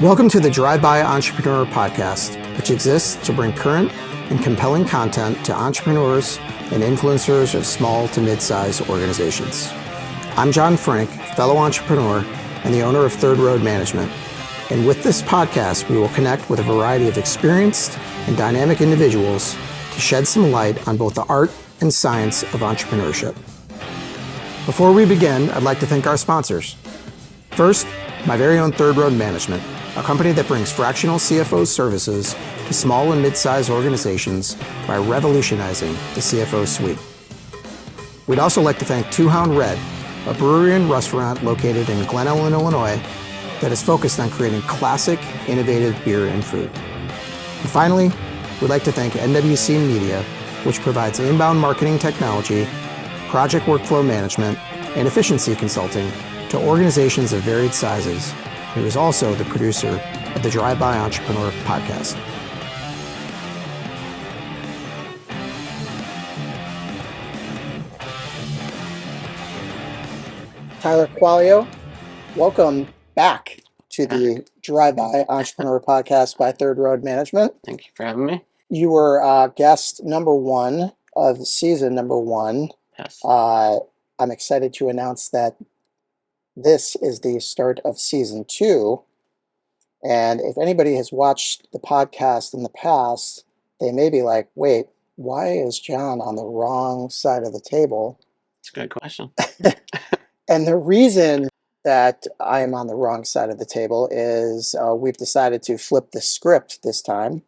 Welcome to the Drive-By Entrepreneur Podcast, which exists to bring current and compelling content to entrepreneurs and influencers of small to mid-sized organizations. I'm John Frank, fellow entrepreneur and the owner of Third Road Management. And with this podcast, we will connect with a variety of experienced and dynamic individuals to shed some light on both the art and science of entrepreneurship. Before we begin, I'd like to thank our sponsors. First, my very own Third Road Management, a company that brings fractional CFO services to small and mid-sized organizations by revolutionizing the CFO Suite. We'd also like to thank Two Hound Red, a brewery and restaurant located in Glen Ellen, Illinois, that is focused on creating classic, innovative beer and food. And finally, we'd like to thank NWC Media, which provides inbound marketing technology, project workflow management, and efficiency consulting to organizations of varied sizes, who is also the producer of the Drive-By Entrepreneur Podcast. Tyler Qualio, welcome back to the Drive-By Entrepreneur Podcast by Third Road Management. Thank you for having me. You were guest number one of season number one. Yes. I'm excited to announce that this is the start of season two. And if anybody has watched the podcast in the past, they may be like, wait, why is John on the wrong side of the table? It's a good question. And the reason that I am on the wrong side of the table is we've decided to flip the script this time.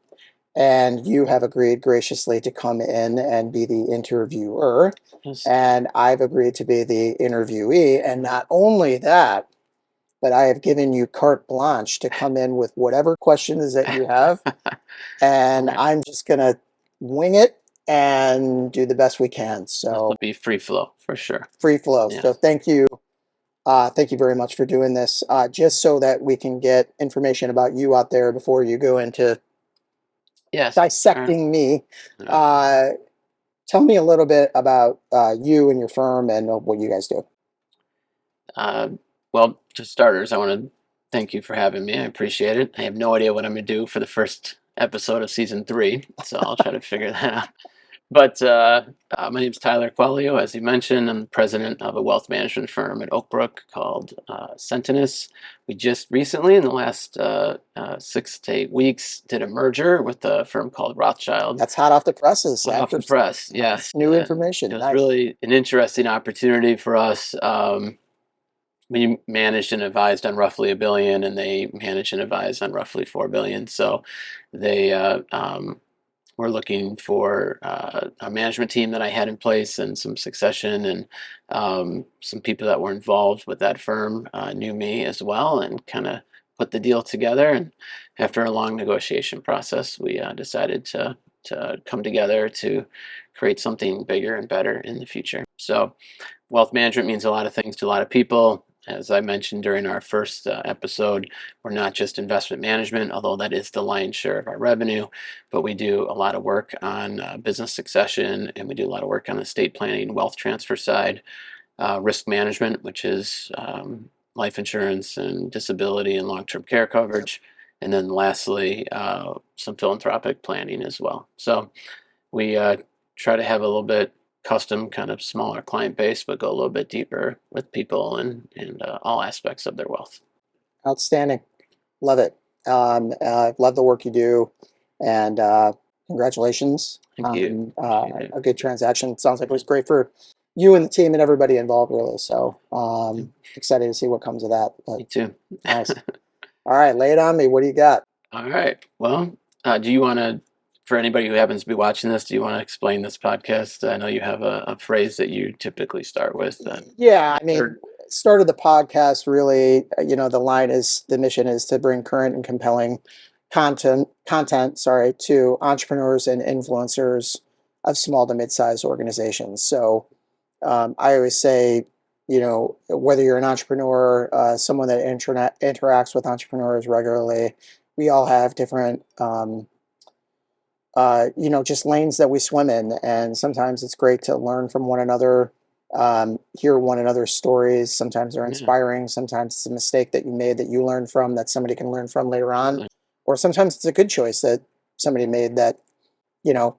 And you have agreed graciously to come in and be the interviewer. Yes. And I've agreed to be the interviewee. And not only that, but I have given you carte blanche to come in with whatever questions that you have. And I'm just going to wing it and do the best we can. So It'll be free flow for sure. Free flow. Yeah. So thank you. Thank you very much for doing this. Just so that we can get information about you out there before you go into dissecting me. Tell me a little bit about you and your firm and what you guys do. Well, to starters, I want to thank you for having me. I appreciate it. I have no idea what I'm going to do for the first episode of season 3, so I'll try to figure that out. But my name is Tyler Qualio. As you mentioned, I'm the president of a wealth management firm at Oak Brook called Sentinus. We just recently, in the last 6 to 8 weeks, did a merger with a firm called Rothschild. That's hot off the presses. Off the press, yes. New information. It was really an interesting opportunity for us. We managed and advised on roughly $1 billion, and they managed and advised on roughly $4 billion. So they were looking for a management team that I had in place and some succession, and some people that were involved with that firm knew me as well and kind of put the deal together. And after a long negotiation process, we decided to come together to create something bigger and better in the future. So wealth management means a lot of things to a lot of people. As I mentioned during our first episode, we're not just investment management, although that is the lion's share of our revenue, but we do a lot of work on business succession, and we do a lot of work on the estate planning, wealth transfer side, risk management, which is life insurance and disability and long-term care coverage, and then lastly, some philanthropic planning as well. So we try to have a little bit custom, kind of smaller client base, but go a little bit deeper with people and all aspects of their wealth. Outstanding. Love it. Love the work you do, and congratulations on a good transaction. It sounds like it was great for you and the team and everybody involved, really. So excited to see what comes of that. Me too. Nice. All right, lay it on me. What do you got? All right. Well, do you want to, for anybody who happens to be watching this, do you want to explain this podcast? I know you have a phrase that you typically start with. Start of the podcast, really, the mission is to bring current and compelling content to entrepreneurs and influencers of small to mid-sized organizations. So I always say, whether you're an entrepreneur, someone that interacts with entrepreneurs regularly, we all have different just lanes that we swim in. And sometimes it's great to learn from one another hear one another's stories. Sometimes they're Yeah. inspiring. Sometimes it's a mistake that you made that you learn from that somebody can learn from later on. Absolutely. Or sometimes it's a good choice that somebody made that,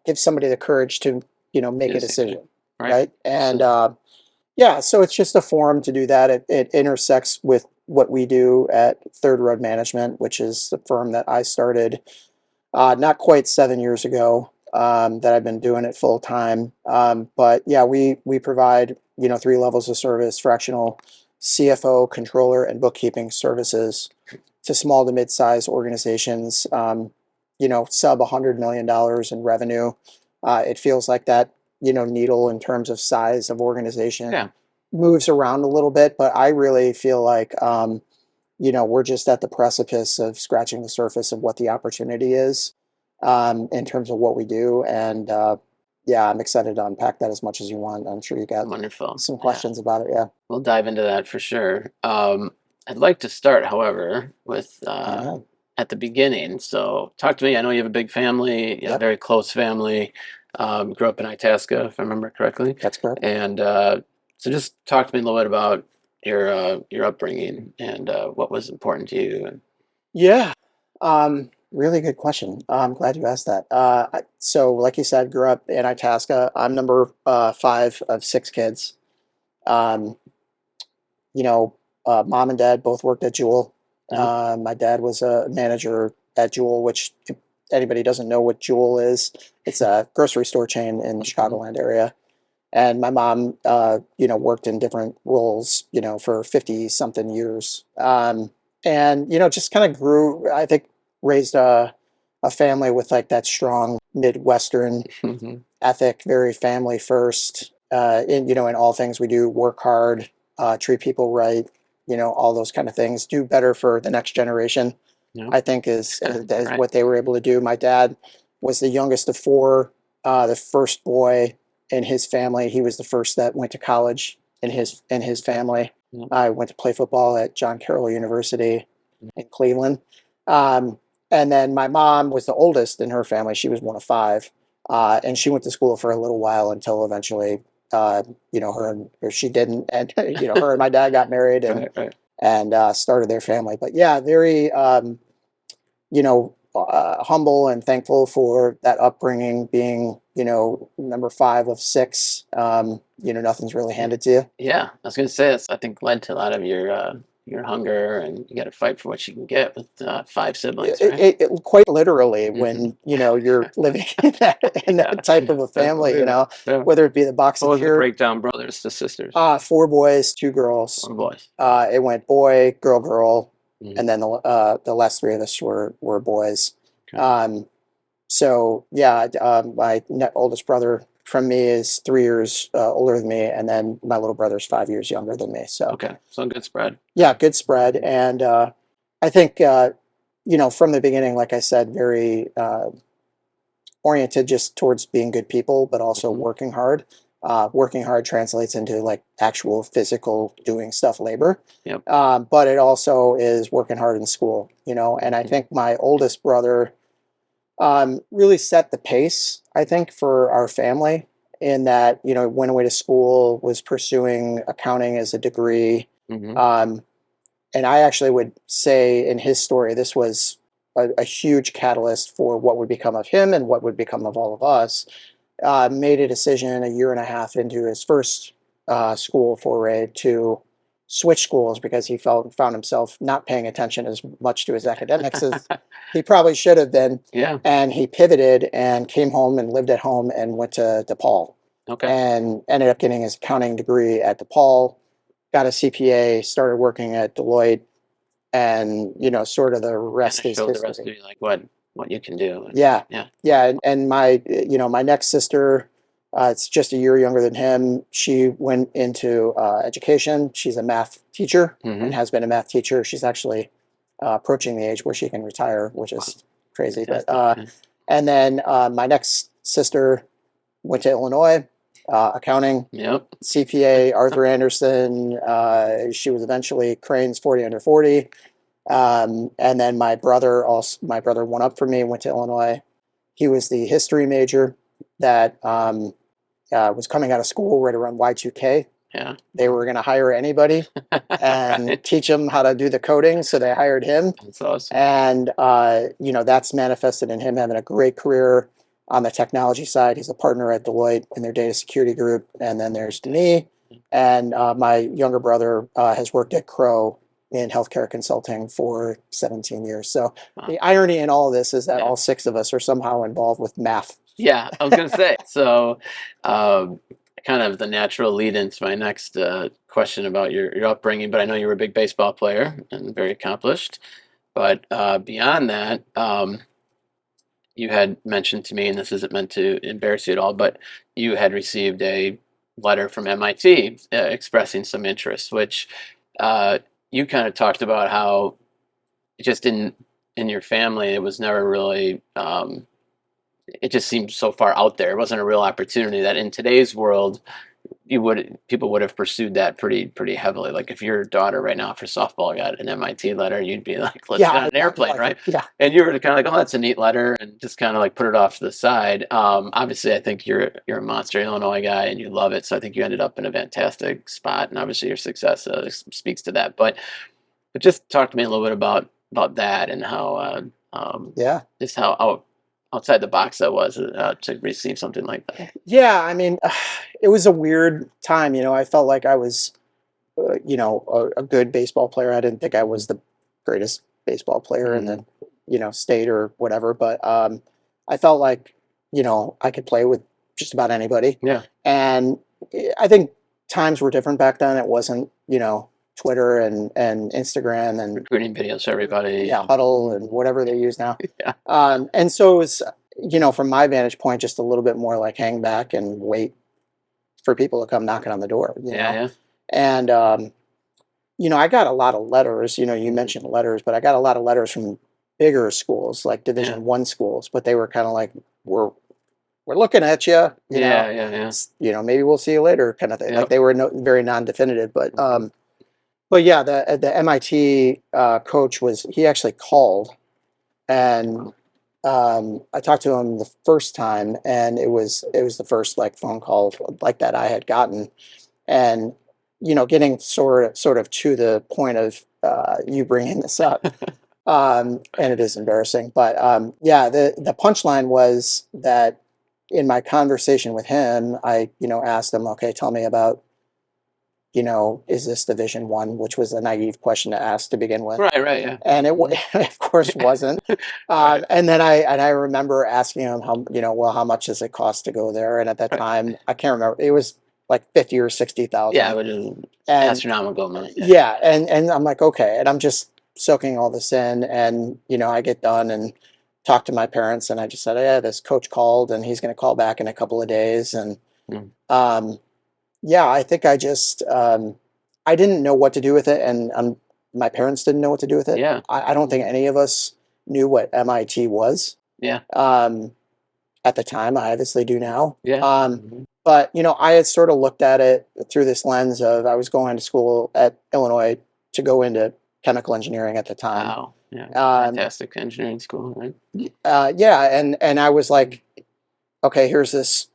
gives somebody the courage to, make Do a the same thing. decision. Right. Right. And Absolutely. yeah, so it's just a forum to do that. It intersects with what we do at Third Road Management, which is the firm that I started not quite 7 years ago, that I've been doing it full time. But yeah, we provide, three levels of service: fractional, CFO, controller, and bookkeeping services to small to mid-sized organizations. Sub $100 million in revenue. It feels like that, needle in terms of size of organization Yeah. moves around a little bit, but I really feel like we're just at the precipice of scratching the surface of what the opportunity is, in terms of what we do. And yeah, I'm excited to unpack that as much as you want. I'm sure you got Wonderful. some Yeah. questions about it. Yeah. We'll dive into that for sure. I'd like to start, however, with Yeah. at the beginning. So, talk to me. I know you have a big family, you have a Yep. very close family. Grew up in Itasca, if I remember correctly. That's correct. And so, just talk to me a little bit about your upbringing and what was important to you. And, Yeah. Really good question. I'm glad you asked that. So, like you said, grew up in Itasca. I'm number five of six kids. Um, you know, Mom and dad both worked at Jewel. yep. My dad was a manager at Jewel, which, if anybody doesn't know what Jewel is, it's a grocery store chain in the Mhm. Chicagoland area. And my mom, worked in different roles, for 50 something years. And, just kind of grew, I think, raised a family with like that strong Midwestern Mhm. ethic, very family first, in all things we do, work hard, treat people right, all those kind of things, do better for the next generation, Yep. I think is Right. what they were able to do. My dad was the youngest of four, the first boy in his family. He was the first that went to college in his family. Yep. I went to play football at John Carroll University in Cleveland. Um, and then my mom was the oldest in her family. She was one of five. And she went to school for a little while until eventually, or she didn't, and her and my dad got married and Right. Right. started their family. But yeah, very humble and thankful for that upbringing. Being number five of six, nothing's really Yeah. handed to you. Yeah, I was gonna say that's I think led to a lot of your hunger, and you got to fight for what you can get with five siblings, right? Quite literally, Hmm. when you're living in that type Yeah, of a family, definitely. Yeah, yeah. whether it be the box What of was the cereal. breakdown, brothers to sisters? Four boys, two girls. Or boys? It went boy, girl, girl, Hmm. and then the last three of us were boys. Okay. Um, so yeah, my oldest brother from me is 3 years older than me, and then my little brother's 5 years younger than me. So Okay. So good spread. yeah, good spread. Mhm. And I think from the beginning, like I said, very oriented just towards being good people, but also Mhm. working hard. Working hard translates into like actual physical doing stuff, labor. Yep. But it also is working hard in school, and I Mhm. think my oldest brother really set the pace, I think, for our family in that, went away to school, was pursuing accounting as a degree. Mhm. Um, and I actually would say in his story, this was a huge catalyst for what would become of him and what would become of all of us. Made a decision a year and a half into his first school foray to switch schools because he found himself not paying attention as much to his academics as he probably should have been. Yeah. And he pivoted and came home and lived at home and went to DePaul Okay. and ended up getting his accounting degree at DePaul, got a CPA, started working at Deloitte, and sort of the Kind rest of is showed the rest history. of you like what you can do. And Yeah, yeah. yeah, and my next sister, it's just a year younger than him. She went into education. She's a math teacher and Hmm. has been a math teacher. She's actually approaching the age where she can retire, which Wow. is crazy. But Fantastic. Yeah. and then my next sister went to Illinois, accounting, Yep. CPA, Arthur Anderson. She was eventually Crane's 40 under 40. And then my brother went up for me, went to Illinois. He was the history major that was coming out of school right around Y2K. Yeah. they were going to hire anybody and Right. teach them how to do the coding. So they hired him. That's awesome. And, that's manifested in him having a great career on the technology side. He's a partner at Deloitte in their data security group. And then there's me. And my younger brother has worked at Crow in healthcare consulting for 17 years. So Wow. the irony in all of this is that Yeah. all six of us are somehow involved with math. Yeah, I was gonna say. So, kind of the natural lead into my next question about your upbringing. But I know you were a big baseball player and very accomplished. But beyond that, you had mentioned to me, and this isn't meant to embarrass you at all, but you had received a letter from MIT expressing some interest, which you kind of talked about how just in your family, it was never really. It just seemed so far out there. It wasn't a real opportunity that in today's world people would have pursued that pretty heavily. Like if your daughter right now for softball got an MIT letter, you'd be like, let's Yeah, get on an airplane, like, right? yeah. And you were kind of like, oh, that's a neat letter, and just kind of like put it off to the side. Obviously, I think you're a monster Illinois guy and you love it, so I think you ended up in a fantastic spot, and obviously your success speaks to that. But just talk to me a little bit about that and how Yeah. just how outside the box that was to receive something like that. Yeah. I mean, it was a weird time. I felt like I was, a good baseball player. I didn't think I was the greatest baseball player in the, state or whatever, but I felt like, I could play with just about anybody. Yeah. And I think times were different back then. It wasn't, Twitter and Instagram and Recruiting videos for everybody. yeah, Huddle and whatever they use now. Yeah. And so it was, from my vantage point, just a little bit more like hang back and wait for people to come knocking on the door, Yeah. And, I got a lot of letters, you mentioned letters, but I got a lot of letters from bigger schools, like Division I schools, but they were kind of like, we're looking at you, Yeah. maybe we'll see you later kind of thing. Yep. Like they were very non-definitive, but yeah, the MIT coach he actually called, and I talked to him the first time, and it was the first like phone call like that I had gotten, and getting sort of to the point of you bringing this up, and it is embarrassing, but yeah, the punchline was that in my conversation with him, I asked him, okay, tell me about is this Division I, which was a naive question to ask to begin with. Right, yeah. And it of course wasn't. Right. And then I remember asking him well, how much does it cost to go there? And at that Right. time, I can't remember. It was like 50 or 60,000. Yeah, it was astronomical amount. Yeah, and I'm like, okay, and I'm just soaking all this in, and I get done and talk to my parents, and I just said, yeah, this coach called, and he's going to call back in a couple of days, and yeah, I think I just I didn't know what to do with it, and my parents didn't know what to do with it. Yeah. I don't think any of us knew what MIT was. Yeah. At the time, I obviously do now. Yeah. But I had sort of looked at it through this lens of I was going to school at Illinois to go into chemical engineering at the time. Wow. Yeah. Fantastic engineering school, right? Yeah, and I was like, okay, here's this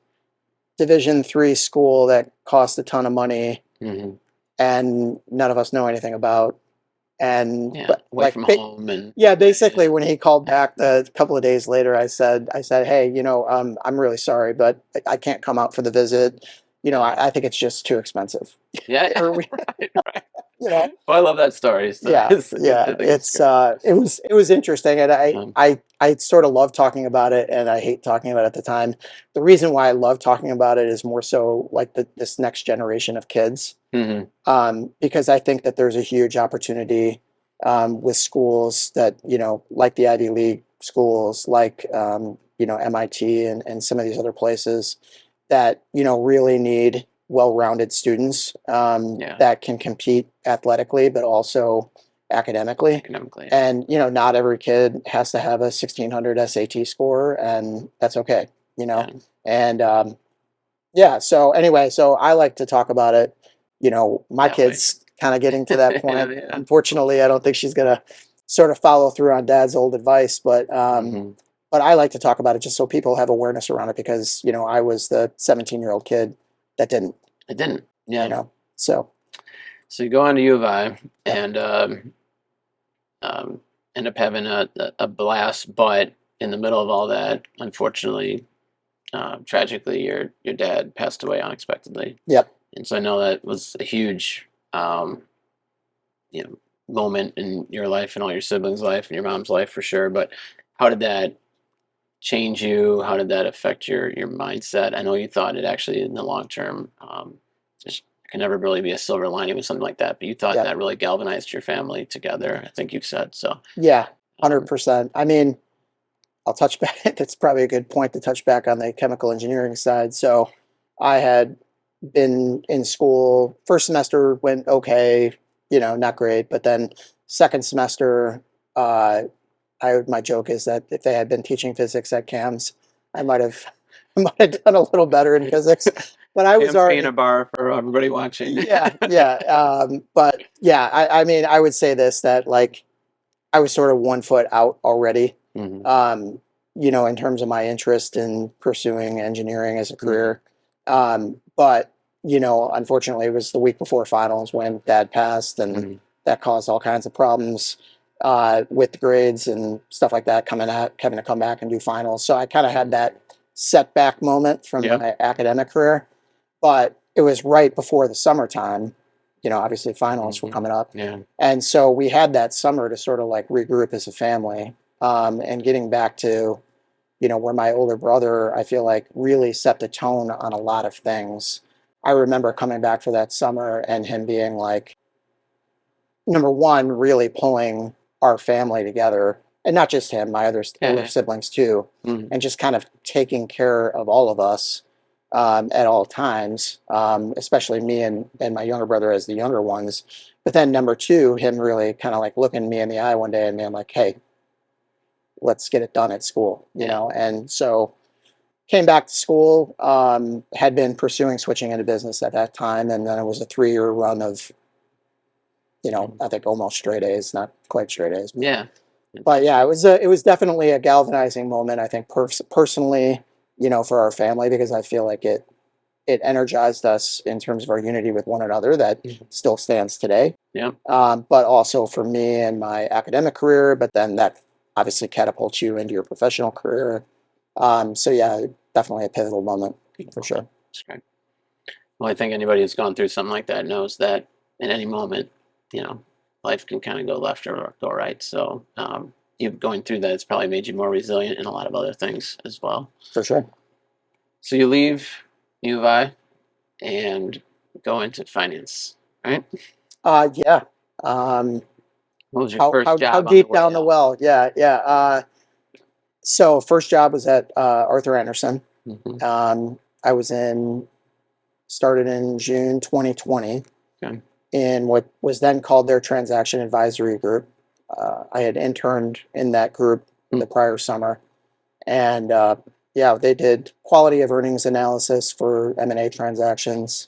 Division III school that cost a ton of money, and none of us know anything about. And away from home, and basically, when he called back a couple of days later, I said, hey, I'm really sorry, but I can't come out for the visit. I think it's just too expensive. Yeah. Right. Well, I love that story. So Yeah. It was interesting, and I sort of love talking about it, and I hate talking about it at the time. The reason why I love talking about it is more so like this next generation of kids, because I think that there's a huge opportunity with schools that like the Ivy League schools, like MIT and some of these other places that really need well-rounded students that can compete athletically, but also academically. And not every kid has to have a 1600 SAT score, and that's okay. And so anyway, so I like to talk about it. My kid's kind of getting to that point. Unfortunately, I don't think she's gonna sort of follow through on dad's old advice, but I like to talk about it just so people have awareness around it, because I was the 17-year-old kid that didn't. It didn't. Yeah. So you go on to U of I yeah, and end up having a blast, but in the middle of all that, unfortunately, tragically, your dad passed away unexpectedly, yep. and so I know that was a huge you know moment in your life and all your siblings' life and your mom's life for sure. But how did that change you? How did that affect your mindset? I know you thought it actually in the long term, just can never really be a silver lining with something like that, but you thought Yep. that really galvanized your family together. I think you said so. Yeah, Um, 100%. I mean, I'll touch back. That's probably a good point to touch back on the chemical engineering side. So I had been in school. First semester went okay, not great. But then second semester, uh, my joke is that if they had been teaching physics at CAMS, I might have I might have done a little better in physics. But I was Cam's being already a bar for everybody watching. yeah. But yeah, I mean, I would say this that like I was sort of 1 foot out already, Hmm. um, in terms of my interest in pursuing engineering as a Hmm. career. But, unfortunately, it was the week before finals when dad passed, and Hmm. that caused all kinds of problems with the grades and stuff like that, having to come back and do finals. So I kind of had that setback moment from Yeah. my academic career, but it was right before the summertime. Obviously finals were Hmm. coming up. Yeah. And so we had that summer to sort of like regroup as a family, and getting back to, where my older brother, I feel like really set the tone on a lot of things. I remember coming back for that summer and him being like, number one, really pulling our family together, and not just him, my other older Yeah. siblings too, Hmm. and just kind of taking care of all of us at all times, especially me and my younger brother as the younger ones. But then number two, him really kind of like looking me in the eye one day and being like, "Hey, let's get it done at school," Yeah. And so came back to school, had been pursuing switching into business at that time, and then it was a 3 year run of, I think almost straight A's, not quite straight A's, Yeah. but yeah, it was definitely a galvanizing moment. I think personally, for our family, because I feel like it energized us in terms of our unity with one another that Mhm. still stands today. Yeah. But also for me and my academic career, but then that obviously catapults you into your professional career. So yeah, definitely a pivotal moment for sure. That's great. Well, I think anybody who's gone through something like that knows that in any moment, you know, life can kind of go left or go right. So, you going through that, it's probably made you more resilient in a lot of other things as well. For sure. So you leave U of I and go into finance, right? Yeah. Um, What was your how first how job on the deep way down the out? well? Yeah, yeah. So first job was at Arthur Anderson. Hmm. I was started in June 2020 Okay. in what was then called their transaction advisory group. I had interned in that group the prior summer, and yeah, they did quality of earnings analysis for M&A transactions.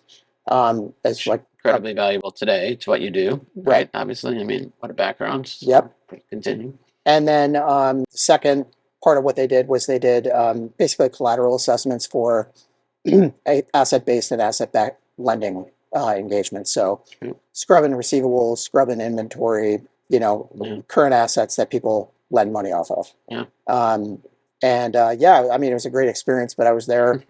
As like Incredibly valuable today to what you do, right, right? Obviously, I mean, what a background. So yep. continue. And then the second part of what they did was they did basically collateral assessments for asset-based and asset-backed lending engagements. So Okay. scrubbing receivables, scrubbing inventory, Yeah. current assets that people lend money off of. Yeah. Um, and yeah, I mean, it was a great experience, but I was there.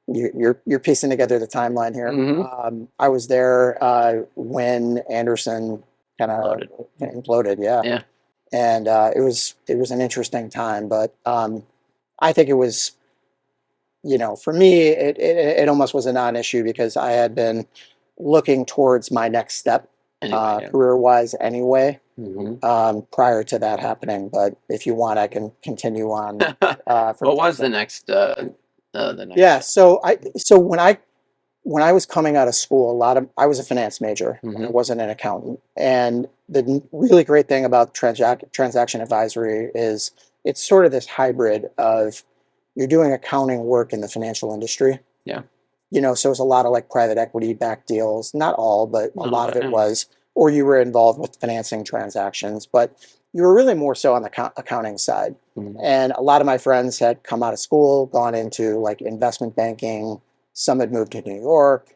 You're piecing together the timeline here. Hmm. I was there when Anderson kind of Loaded. imploded. Yeah, Yeah. and it was an interesting time, but I think it was, for me, it almost was a non-issue because I had been looking towards my next step, Anyway, yeah. career-wise anyway, Hmm. prior to that happening. But if you want, I can continue on from What there. was the But next the next yeah, step? so when I was coming out of school, I was a finance major. I Hmm. wasn't an accountant. And the really great thing about transaction advisory is it's sort of this hybrid of you're doing accounting work in the financial industry. Yeah. So it's a lot of like private equity backed deals, not all, but a No, lot of but it was, or you were involved with financing transactions, but you were really more so on the accounting side. mhm. And a lot of my friends had come out of school, gone into like investment banking. Some had moved to New York,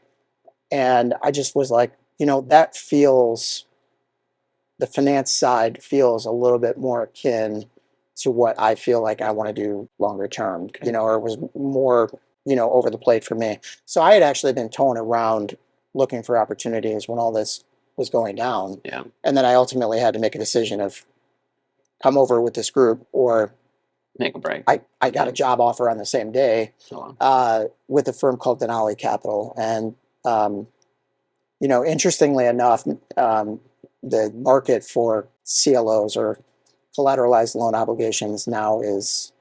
And I just was like, that feels, the finance side feels a little bit more akin to what I feel like I want to do longer term, Okay. or it was more, over the plate for me. So I had actually been toying around looking for opportunities when all this was going down. Yeah. And then I ultimately had to make a decision of come over with this group, or Make a break. I got a job offer on the same day with a firm called Denali Capital. And, interestingly enough, the market for CLOs, or collateralized loan obligations, now is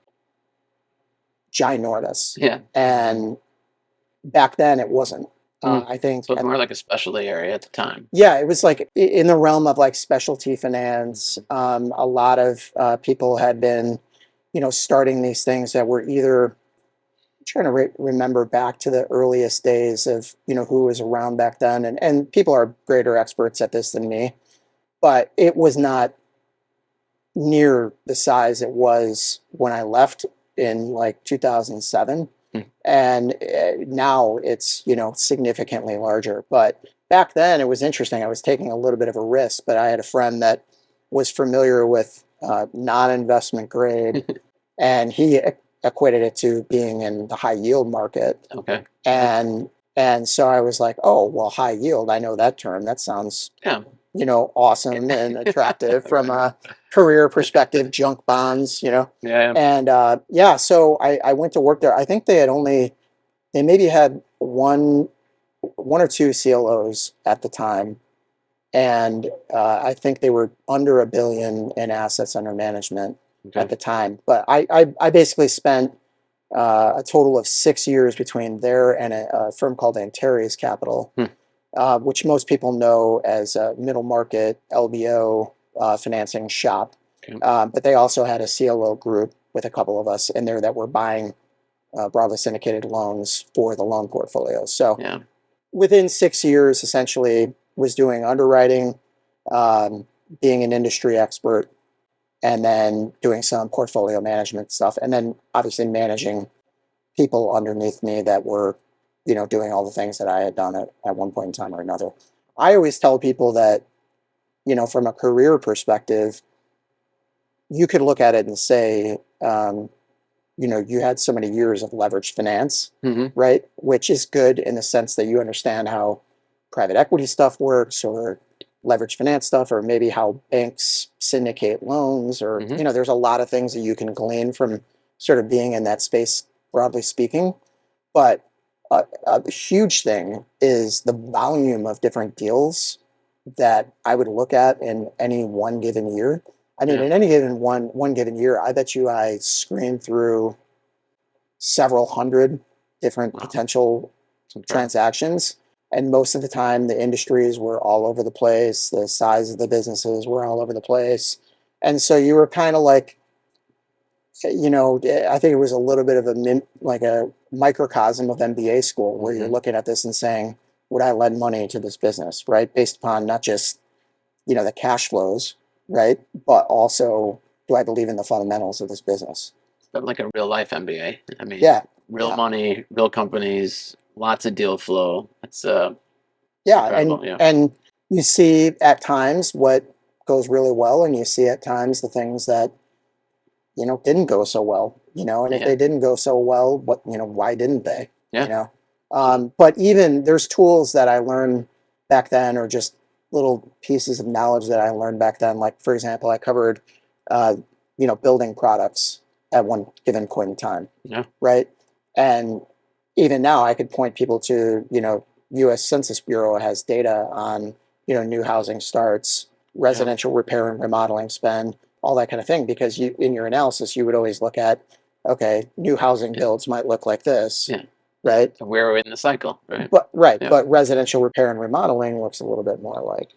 ginormous. Yeah. And back then it wasn't. I think So it's more like a specialty area at the time. Yeah, it was like in the realm of like specialty finance. A lot of people had been, starting these things that were either, I'm trying to remember back to the earliest days of, who was around back then. And people are greater experts at this than me, but it was not near the size it was when I left in like 2007. And now it's, significantly larger. But back then it was interesting. I was taking a little bit of a risk, but I had a friend that was familiar with non-investment grade, and he equated it to being in the high yield market. Okay. And so I was like, oh, well, high yield, I know that term. That sounds, awesome and attractive from a career perspective, junk bonds, Yeah. And so I went to work there. I think they maybe had one or two CLOs at the time. And I think they were under $1 billion in assets under management at the time. But I basically spent a total of 6 years between there and a firm called Antares Capital, which most people know as a middle market LBO financing shop. Okay. But they also had a CLO group with a couple of us in there that were buying broadly syndicated loans for the loan portfolio. So within 6 years, essentially, was doing underwriting, being an industry expert, and then doing some portfolio management stuff, and then obviously managing people underneath me that were, doing all the things that I had done at one point in time or another. I always tell people that, from a career perspective, you could look at it and say, you had so many years of leveraged finance, right? Which is good in the sense that you understand how private equity stuff works, or leveraged finance stuff, or maybe how banks syndicate loans, or, there's a lot of things that you can glean from sort of being in that space, broadly speaking. But a huge thing is the volume of different deals that I would look at in any one given year. I mean, in any given one given year, I bet you I screened through several hundred different potential transactions. And most of the time, the industries were all over the place. The size of the businesses were all over the place. And so you were kind of like, I think it was a little bit of a microcosm of MBA school, where you're looking at this and saying, would I lend money to this business, right? Based upon not just, the cash flows, right? But also, do I believe in the fundamentals of this business? But like a real life MBA. I mean, real money, real companies, lots of deal flow. It's incredible. And you see at times what goes really well, and you see at times the things that didn't go so well. And if they didn't go so well, why didn't they? But even there's tools that I learned back then, or just little pieces of knowledge that I learned back then. Like, for example, I covered building products at one given point in time. Right. And even now I could point people to, U.S. Census Bureau has data on, new housing starts, residential repair and remodeling spend, all that kind of thing, because in your analysis, you would always look at, okay, new housing builds might look like this. Right. So where are we in the cycle? Right. But residential repair and remodeling looks a little bit more like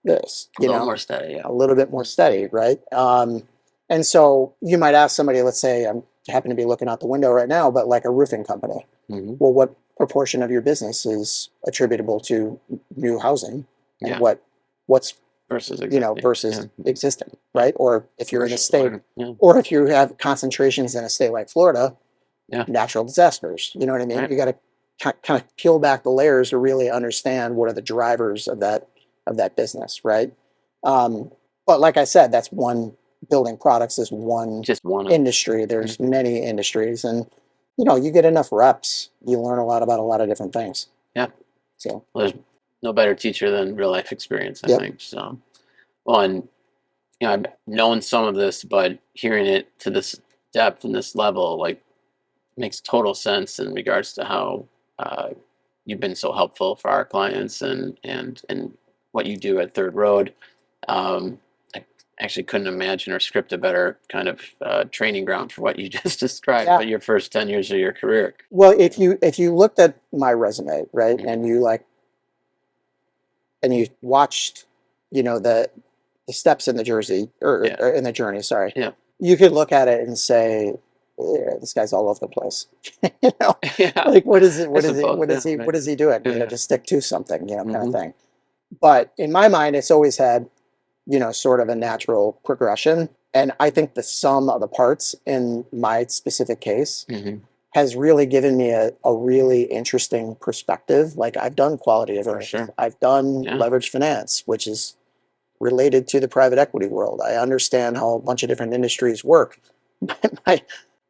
this, a little more steady. A little bit more steady. Right. And so you might ask somebody, let's say I'm happen to be looking out the window right now, but like a roofing company. Well, what proportion of your business is attributable to new housing, and what's versus existing, right? Or if you're in a state, or if you have concentrations in a state like Florida, natural disasters. You know what I mean? You got to kind of peel back the layers to really understand what are the drivers of that business, right? But like I said, that's one. Building products is one Just one of industry. There's many industries, and you get enough reps, you learn a lot about a lot of different things. Yeah. So Well, there's no better teacher than real life experience, I Yep. think. So, well, and I've known some of this, but hearing it to this depth and this level, like, makes total sense in regards to how you've been so helpful for our clients and what you do at Third Road. I actually couldn't imagine or script a better kind of training ground for what you just described. Yeah. But your first 10 years of your career. Well, if you looked at my resume, right, and you watched, the steps in the jersey or in the journey, sorry, Yeah. you could look at it and say, yeah, this guy's all over the place. Yeah. Like what is it? What I is he? suppose, What is yeah, he? right. What is he doing? Yeah. Just stick to something, kind of Mhm. thing. But in my mind, it's always had, sort of a natural progression. And I think the sum of the parts in my specific case Mhm. has really given me a really interesting perspective. Like I've done quality of earnings, sure. I've done Yeah. leverage finance, which is related to the private equity world. I understand how a bunch of different industries work. my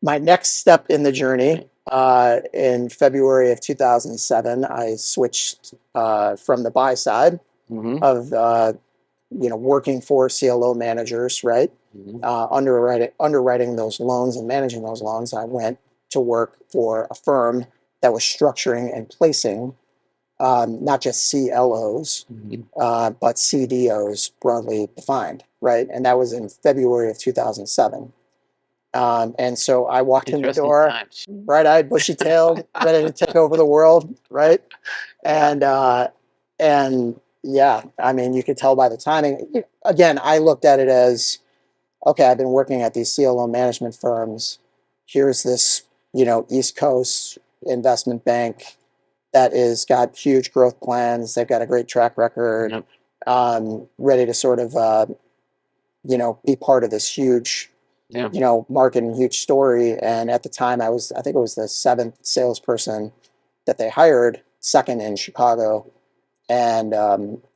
my next step in the journey, in February of 2007, I switched from the buy side Mhm. of working for CLO managers, right? Mhm. Underwriting those loans and managing those loans. I went to work for a firm that was structuring and placing not just CLOs, Mhm. but CDOs broadly defined, right? And that was in February of 2007. And so I walked in the Interesting door, times. bright-eyed, bushy-tailed, ready to take over the world, right? And yeah, I mean, you could tell by the timing. Again, I looked at it as, okay, I've been working at these CLO management firms. Here's this, East Coast investment bank that is got huge growth plans. They've got a great track record, Yep. ready to sort of, be part of this huge, Yeah. market and huge story. And at the time, I think it was the seventh salesperson that they hired, second in Chicago. And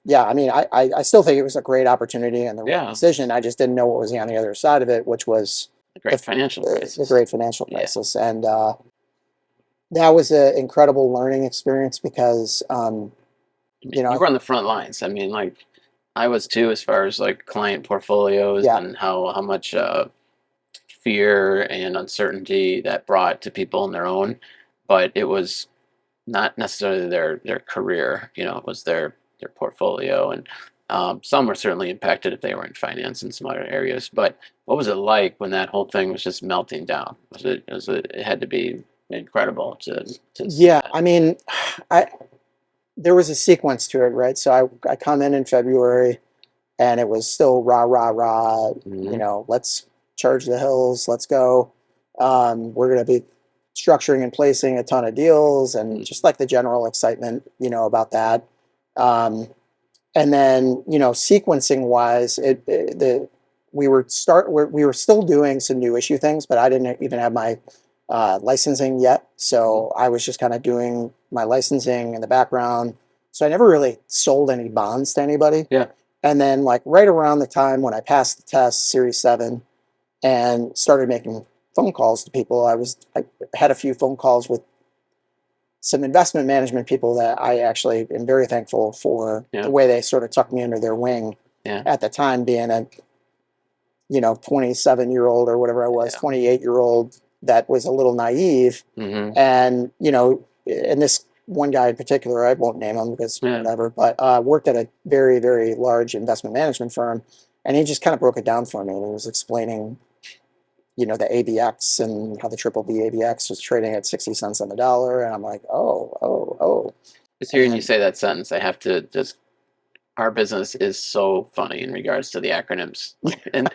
yeah, I mean, I still think it was a great opportunity and the right Yeah. decision. I just didn't know what was on the other side of it, which was A great financial the crisis. great financial Yeah. crisis. And that was an incredible learning experience because, You were on the front lines. I mean, like, I was too, as far as like client portfolios yeah, and how much fear and uncertainty that brought to people in their own. But it was not necessarily their career. It was their portfolio, and some were certainly impacted if they were in finance and some other areas. But what was it like when that whole thing was just melting down? It had to be incredible to see yeah. that. I mean, I there was a sequence to it, right? So I come in February, and it was still rah rah rah. Mhm. Let's charge the hills. Let's go. We're going to be structuring and placing a ton of deals, and just like the general excitement, about that. Um, and then sequencing wise, we were still doing some new issue things, but I didn't even have my licensing yet, so I was just kind of doing my licensing in the background. So I never really sold any bonds to anybody. Yeah. And then, like right around the time when I passed the test, Series 7, and started making phone calls to people, I had a few phone calls with some investment management people that I actually am very thankful for Yeah. the way they sort of took me under their wing. Yeah. At the time, being a 27-year-old or whatever I was, Yeah. 28-year-old that was a little naive, Hmm. and and this one guy in particular, I won't name him because Yeah. whatever, but worked at a very, very large investment management firm, and he just kind of broke it down for me. And he was explaining, the ABX and how the triple B ABX was trading at 60 cents on the dollar, and I'm like, oh. Just hearing you And say that sentence, I have to just. Our business is so funny in regards to the acronyms, and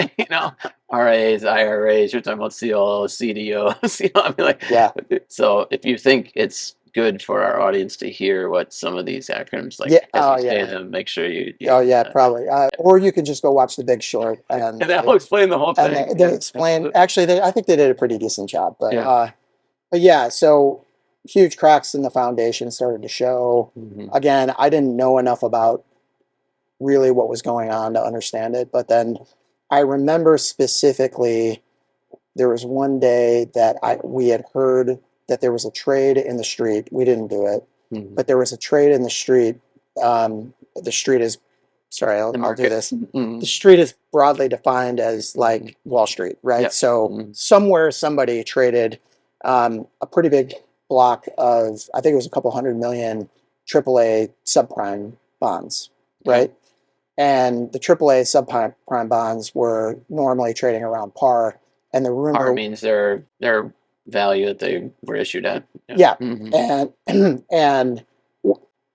RAs, IRAs. You're talking about CLOs, CDOs. I mean, like, yeah, so if you think it's good for our audience to hear what some of these acronyms, like, yeah, as oh we say yeah, them, make sure you oh yeah, probably. Or you can just go watch The Big Short, and that will explain the whole and thing. they Yeah, explain. absolutely. Actually, I think they did a pretty decent job. Yeah. But yeah, so huge cracks in the foundation started to show. Again, I didn't know enough about really what was going on to understand it. But then I remember specifically there was one day that we had heard that there was a trade in the street. We didn't do it, but there was a trade in the street. The street is, sorry, I'll do this. The street is broadly defined as like Wall Street, right? Yep. So somewhere somebody traded a pretty big block of, I think it was a couple $100 million AAA subprime bonds, right? And the AAA subprime bonds were normally trading around par. And the rumor Par means their value that they were issued at. Yeah. And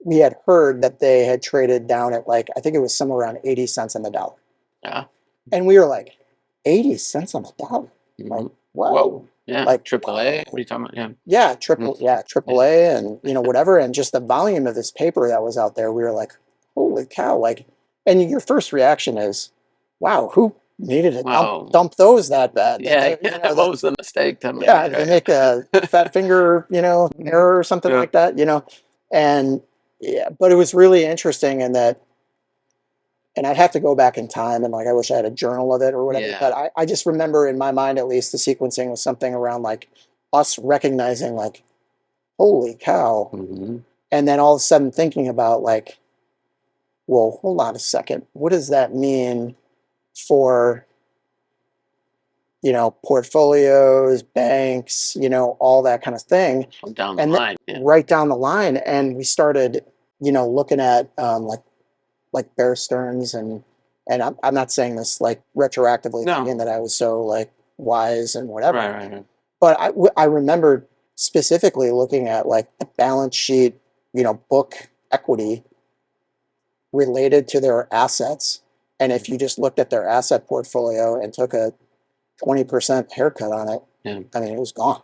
we had heard that they had traded down at like, I think it was somewhere around 80 cents on the dollar. Yeah. And we were like, 80 cents on the dollar? Like, whoa. Yeah. Like AAA. What are you talking about? Yeah. Yeah, AAA and whatever. And just the volume of this paper that was out there, we were like, holy cow. Like, and your first reaction is, wow, who needed to dump those that bad? Yeah. What was the mistake? They make a fat finger, error or something like that, and but it was really interesting in that, and I'd have to go back in time and like, I wish I had a journal of it or whatever, but I just remember in my mind, at least the sequencing was something around like us recognizing like, holy cow. And then all of a sudden thinking about like, well, hold on a second. What does that mean for, portfolios, banks, all that kind of thing. Down the line. Right down the line. And we started, looking at like Bear Stearns and I'm not saying this like retroactively thinking that I was so like wise and whatever. Right. But I remember specifically looking at like the balance sheet, book equity related to their assets. And if you just looked at their asset portfolio and took a 20% haircut on it, I mean, it was gone.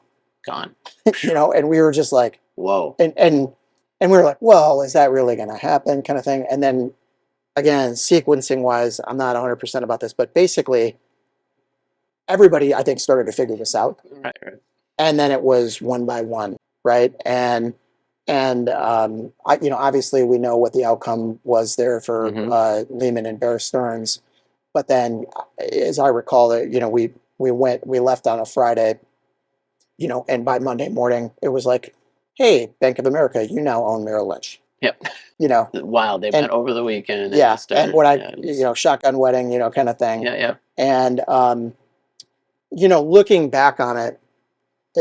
And we were just like, whoa. And we were like, well, is that really going to happen, kind of thing? And then again, sequencing wise, I'm not 100% about this, but basically everybody, I think, started to figure this out. Right. And then it was one by one, right? And obviously we know what the outcome was there for Lehman and Bear Stearns. But then, as I recall, that we left on a Friday, and by Monday morning it was like, hey, Bank of America, you now own Merrill Lynch. Yep. Wow, they met over the weekend. And when shotgun wedding, kind of thing. Yeah. And looking back on it,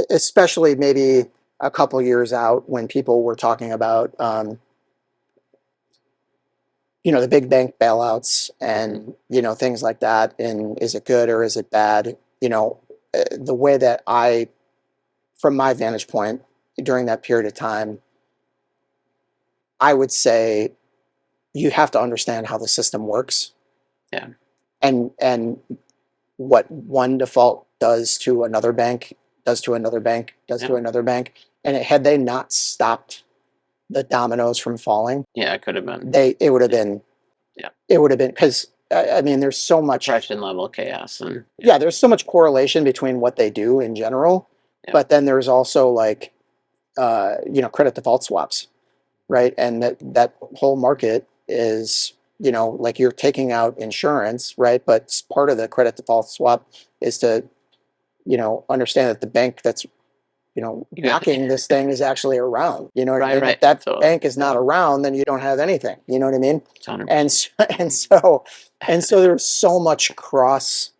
especially maybe a couple years out when people were talking about the big bank bailouts and things like that, and is it good or is it bad? The way that from my vantage point during that period of time, I would say you have to understand how the system works. Yeah. And what one default does to another bank, does to another bank. And had they not stopped the dominoes from falling, it could have been. It would have been. Yeah. It would have been, because I mean, there's so much depression level chaos, and there's so much correlation between what they do in general, but then there's also like credit default swaps, right? And that whole market is like you're taking out insurance, right? But part of the credit default swap is to understand that the bank that's backing this thing is actually around. You know what I mean? If that bank is not around, then you don't have anything. You know what I mean? 100%. And so there's so much cross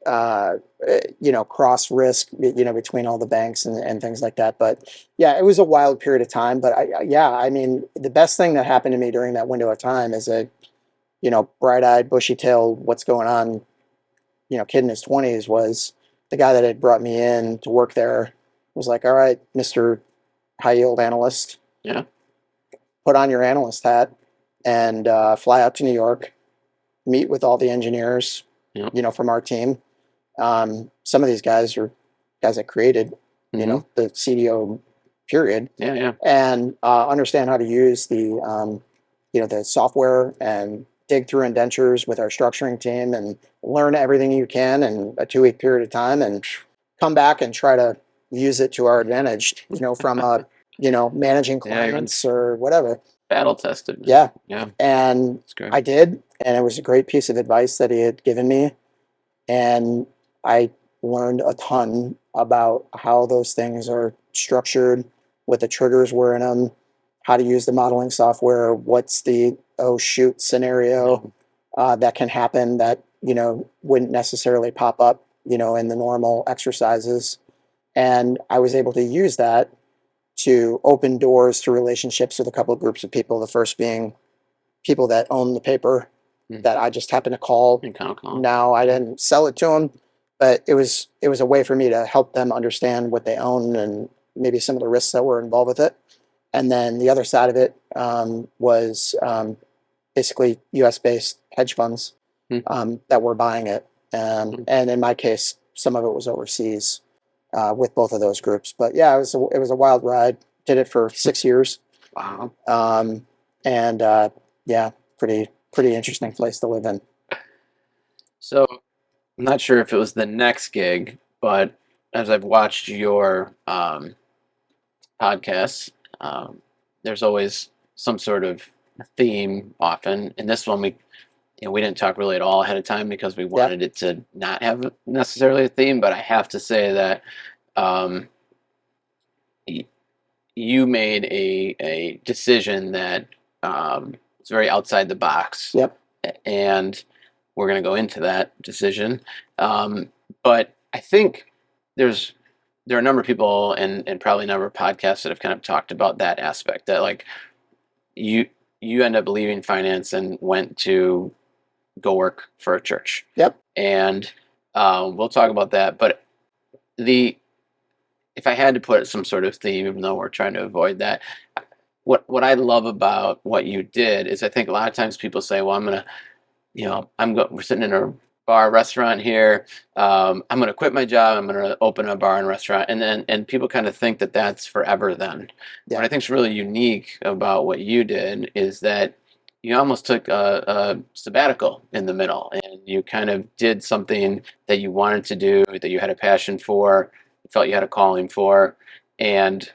risk, between all the banks and things like that. But yeah, it was a wild period of time. But I mean, the best thing that happened to me during that window of time is a, bright-eyed, bushy-tailed, what's going on, kid in his 20s was the guy that had brought me in to work there. Was like, all right, Mr. High Yield Analyst. Yeah. Put on your analyst hat and fly out to New York, meet with all the engineers, from our team. Some of these guys are guys that created, the CDO period. Yeah. And understand how to use the, the software and dig through indentures with our structuring team and learn everything you can in a 2-week period of time and come back and try to use it to our advantage, from a managing Yeah, you're clients or whatever. battle tested. Yeah. Yeah, And that's great. I did, and it was a great piece of advice that he had given me. And I learned a ton about how those things are structured, what the triggers were in them, how to use the modeling software, what's the oh shoot scenario that can happen that wouldn't necessarily pop up in the normal exercises. And I was able to use that to open doors to relationships with a couple of groups of people. The first being people that own the paper that I just happened to call. Now I didn't sell it to them, but it was a way for me to help them understand what they own and maybe some of the risks that were involved with it. And then the other side of it was basically U.S. based hedge funds that were buying it, and in my case, some of it was overseas with both of those groups. But yeah, it was a wild ride. Did it for 6 years. Wow. And yeah, pretty interesting place to live in. So I'm not sure if it was the next gig, but as I've watched your podcasts, there's always some sort of theme. Often in this one, we didn't talk really at all ahead of time because we wanted it to not have necessarily a theme. But I have to say that um, you made a decision that was very outside the box. Yep. And we're going to go into that decision. But I think there are a number of people and probably a number of podcasts that have kind of talked about that aspect, that like you end up leaving finance and went to go work for a church. Yep. And we'll talk about that. But if I had to put some sort of theme, even though we're trying to avoid that, what I love about what you did is I think a lot of times people say, well, we're sitting in a bar restaurant here. I'm going to quit my job. I'm going to open a bar and restaurant. And people kind of think that that's forever then. Yeah. What I think is really unique about what you did is that you almost took a sabbatical in the middle, and you kind of did something that you wanted to do, that you had a passion for, felt you had a calling for. And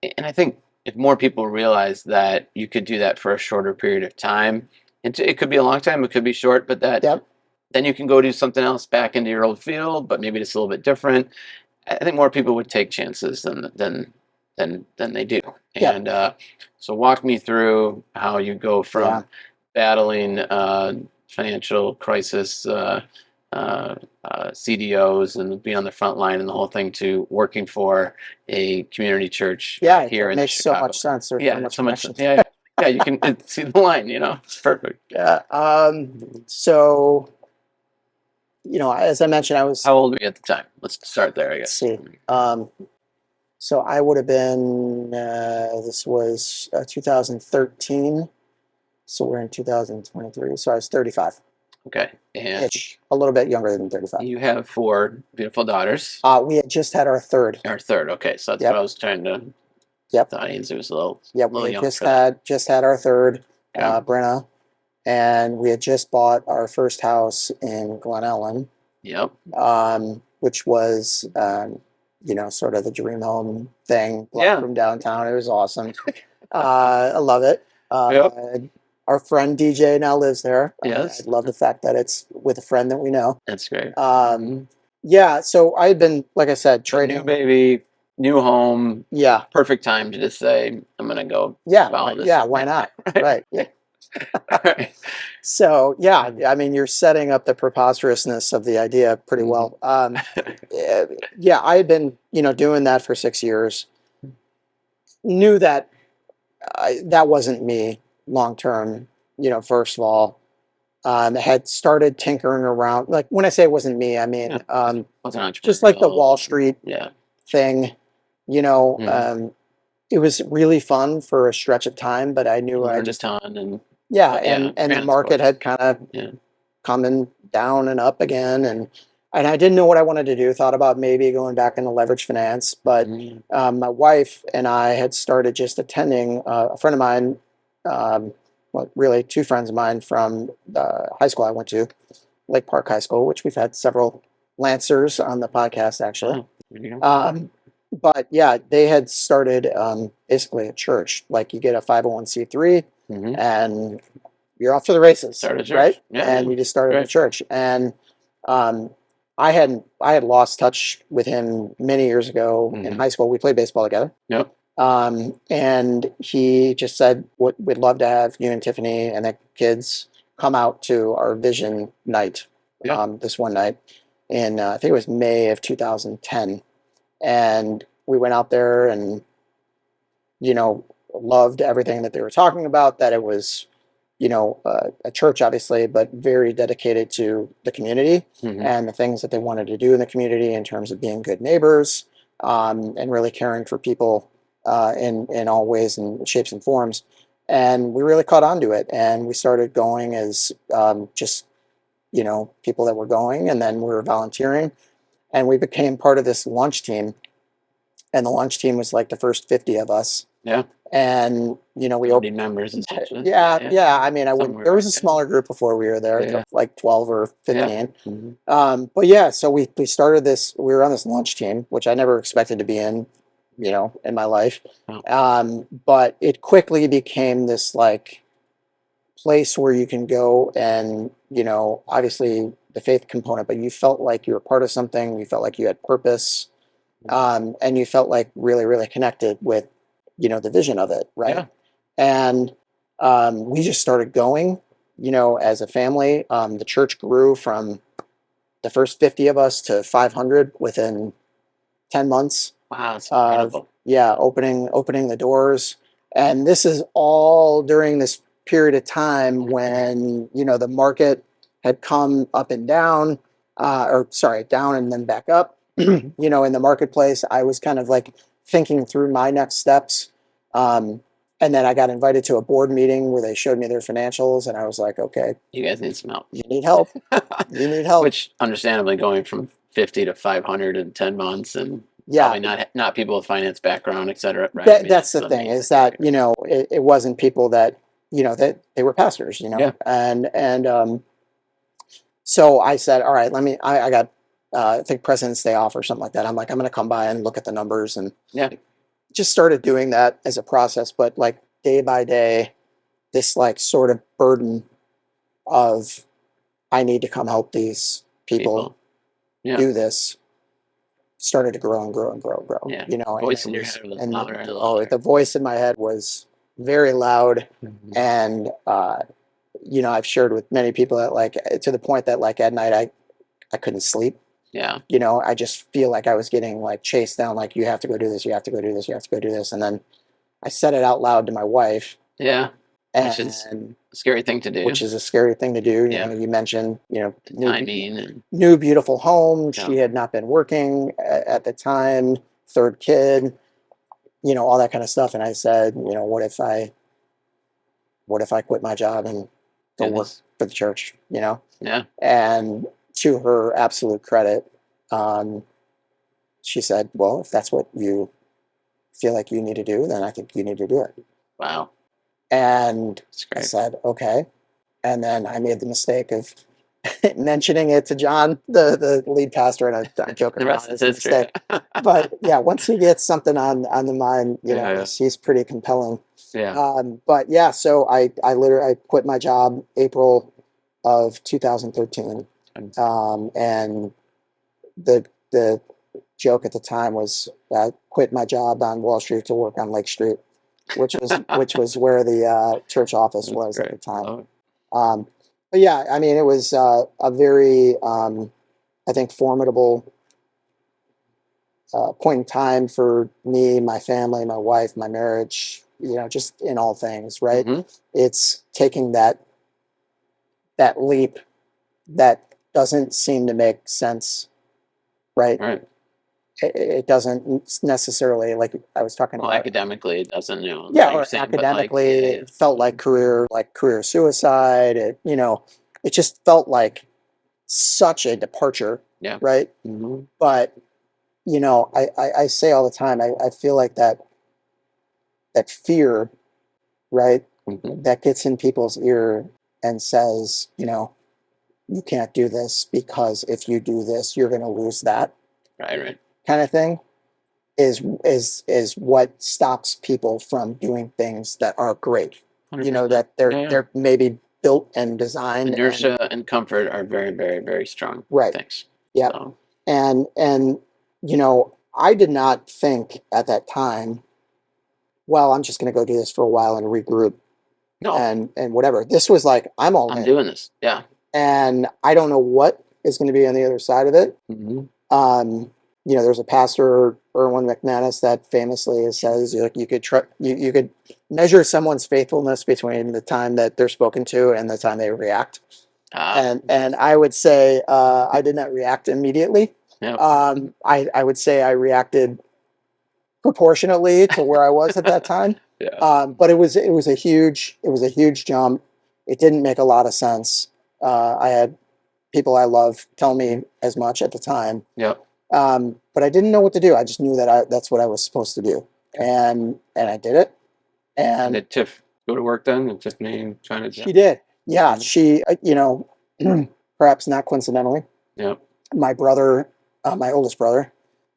I think if more people realize that you could do that for a shorter period of time, it could be a long time, it could be short, but then you can go do something else back into your old field, but maybe it's a little bit different. I think more people would take chances than they do. And so walk me through how you go from battling financial crisis, CDOs, and being on the front line and the whole thing, to working for a community church here in makes Chicago. so much sense. There's so much. Yeah, you can see the line. It's perfect. Yeah. So, as I mentioned, I was. How old were you at the time? Let's start there, I guess. Let's see. So I would have been. This was 2013. So we're in 2023. So I was 35. Okay. And a little bit younger than 35. You have 4 beautiful daughters. We had just had our third. Okay. So that's what I was trying to. Yep. The audience, it was a little. We had just had our third, Brenna, and we had just bought our first house in Glen Ellen. Yep. Which was, sort of the dream home thing. From downtown. It was awesome. I love it. Our friend DJ now lives there. Yes. I love the fact that it's with a friend that we know. That's great. Yeah. So I had been, like I said, trading. New baby, new home. Yeah. Perfect time to just say, I'm going to go. Follow this. Yeah. Why not? Right. Yeah. Right. So I mean, you're setting up the preposterousness of the idea pretty well. Yeah, I had been, doing that for 6 years. Knew that that wasn't me long term. First of all, had started tinkering around. Like when I say it wasn't me, I mean just like the Wall Street thing. It was really fun for a stretch of time, but I knew I just and the market had kind of coming down and up again, and I didn't know what I wanted to do. Thought about maybe going back into leverage finance, but my wife and I had started just attending a friend of mine, well, really 2 friends of mine from the high school I went to, Lake Park High School, which we've had several Lancers on the podcast actually. But yeah, they had started basically a church. Like you get a 501c3 Mm-hmm. and you're off to the races, Start a right? church. Yeah, And yeah. you just started a Great. church. And um, I had lost touch with him many years ago in Mm-hmm. high school. We played baseball together. Yep. And he just said, we'd love to have you and Tiffany and the kids come out to our vision night Yeah. this one night in, I think it was May of 2010. And we went out there and, loved everything that they were talking about, that it was, a church, obviously, but very dedicated to the community Mm-hmm. and the things that they wanted to do in the community in terms of being good neighbors, and really caring for people in all ways and shapes and forms. And we really caught on to it. And we started going as just, people that were going, and then we were volunteering. And we became part of this lunch team. And the lunch team was like the first 50 of us. Yeah. And, we 70 opened. members essentially. Yeah, Yeah. yeah. I mean, I wouldn't. Somewhere There was around a there. smaller group before we were there, Yeah. like 12 or Yeah. 15. Mm-hmm. But yeah, so we started this. We were on this lunch team, which I never expected to be in, in my life. Oh, But it quickly became this like place where you can go and, obviously the faith component, but you felt like you were part of something. You felt like you had purpose, and you felt like really, really connected with, the vision of it, right? yeah. And we just started going, as a family. The church grew from the first 50 of us to 500 within 10 months Wow, that's of, incredible. yeah, opening the doors. And this is all during this period of time when, the market had come up and down, or sorry, down and then back up. In the marketplace, I was kind of like thinking through my next steps. And then I got invited to a board meeting where they showed me their financials, and I was like, okay, You guys need some help. you need help. You need help. Which, understandably, going from 50 to 500 in 10 months, and Yeah, probably not people with finance background, et cetera, right? I mean, that's the that's thing, is amazing. that, it wasn't people that, that they were pastors, Yeah. and so I said, all right, I got, I think President's Day off or something like that. I'm like, I'm going to come by and look at the numbers, and Yeah. just started doing that as a process. But like day by day, this like sort of burden of, I need to come help these people People. Yeah. do this, started to grow and grow and grow and grow. Yeah. And Voice it in your was, head was and louder and oh, louder. the voice in my head was very loud. Mhm. And I've shared with many people that, like, to the point that, like, at night I couldn't sleep. Yeah. I just feel like I was getting like chased down, like, you have to go do this, you have to go do this, you have to go do this. And then I said it out loud to my wife, Yeah. Which is and a scary thing to do. which is a scary thing to do. Yeah. You mentioned, Timing and new beautiful home. Yeah. She had not been working at the time, third kid, all that kind of stuff. And I said, what if I quit my job and go do work this. for the church, Yeah. And to her absolute credit, she said, well, if that's what you feel like you need to do, then I think you need to do it. Wow. And That's I great. said, okay. And then I made the mistake of mentioning it to John, the lead pastor, and I'm joking The around. rest is It's a history. mistake. But yeah, once he gets something on the mind, Yeah. he's pretty compelling. Yeah. But yeah, so I literally I quit my job April of 2013, and the joke at the time was I quit my job on Wall Street to work on Lake Street, which was where the church office That's was at great. the time. Love it. But yeah, I mean, it was a very, I think, formidable point in time for me, my family, my wife, my marriage. Just in all things, right? Mhm. It's taking that leap that doesn't seem to make sense, right? All right. It doesn't necessarily, like I was talking Well, about. academically, it doesn't, Yeah, like you're or saying, but academically, yeah, it felt like career suicide. It just felt like such a departure, yeah. right? Mhm. But I say all the time, I feel like that fear, right, Mhm. that gets in people's ear and says, you can't do this because if you do this, you're going to lose that Right. kind of thing. is what stops people from doing things that are great. 100%. That Yeah. they're maybe built and designed. Inertia and comfort are very, very, very strong Right. things. Yeah. So, And I did not think at that time, well, I'm just going to go do this for a while and regroup no, and whatever. This was like, I'm all I'm in. doing this. Yeah. And I don't know what is going to be on the other side of it. Mm-hmm. There's a pastor, Erwin McManus, that famously says you could measure someone's faithfulness between the time that they're spoken to and the time they react. And I would say I did not react immediately. Yep. I would say I reacted proportionately to where I was at that time. Yeah. But it was a huge jump. It didn't make a lot of sense. I had people I love tell me as much at the time. Yep. But I didn't know what to do. I just knew that that's what I was supposed to do, and I did it. And And did Tiff go to work then? And Tiffany trying to. she did. Yeah, Mhm. she. Perhaps not coincidentally, Yep. my brother, my oldest brother,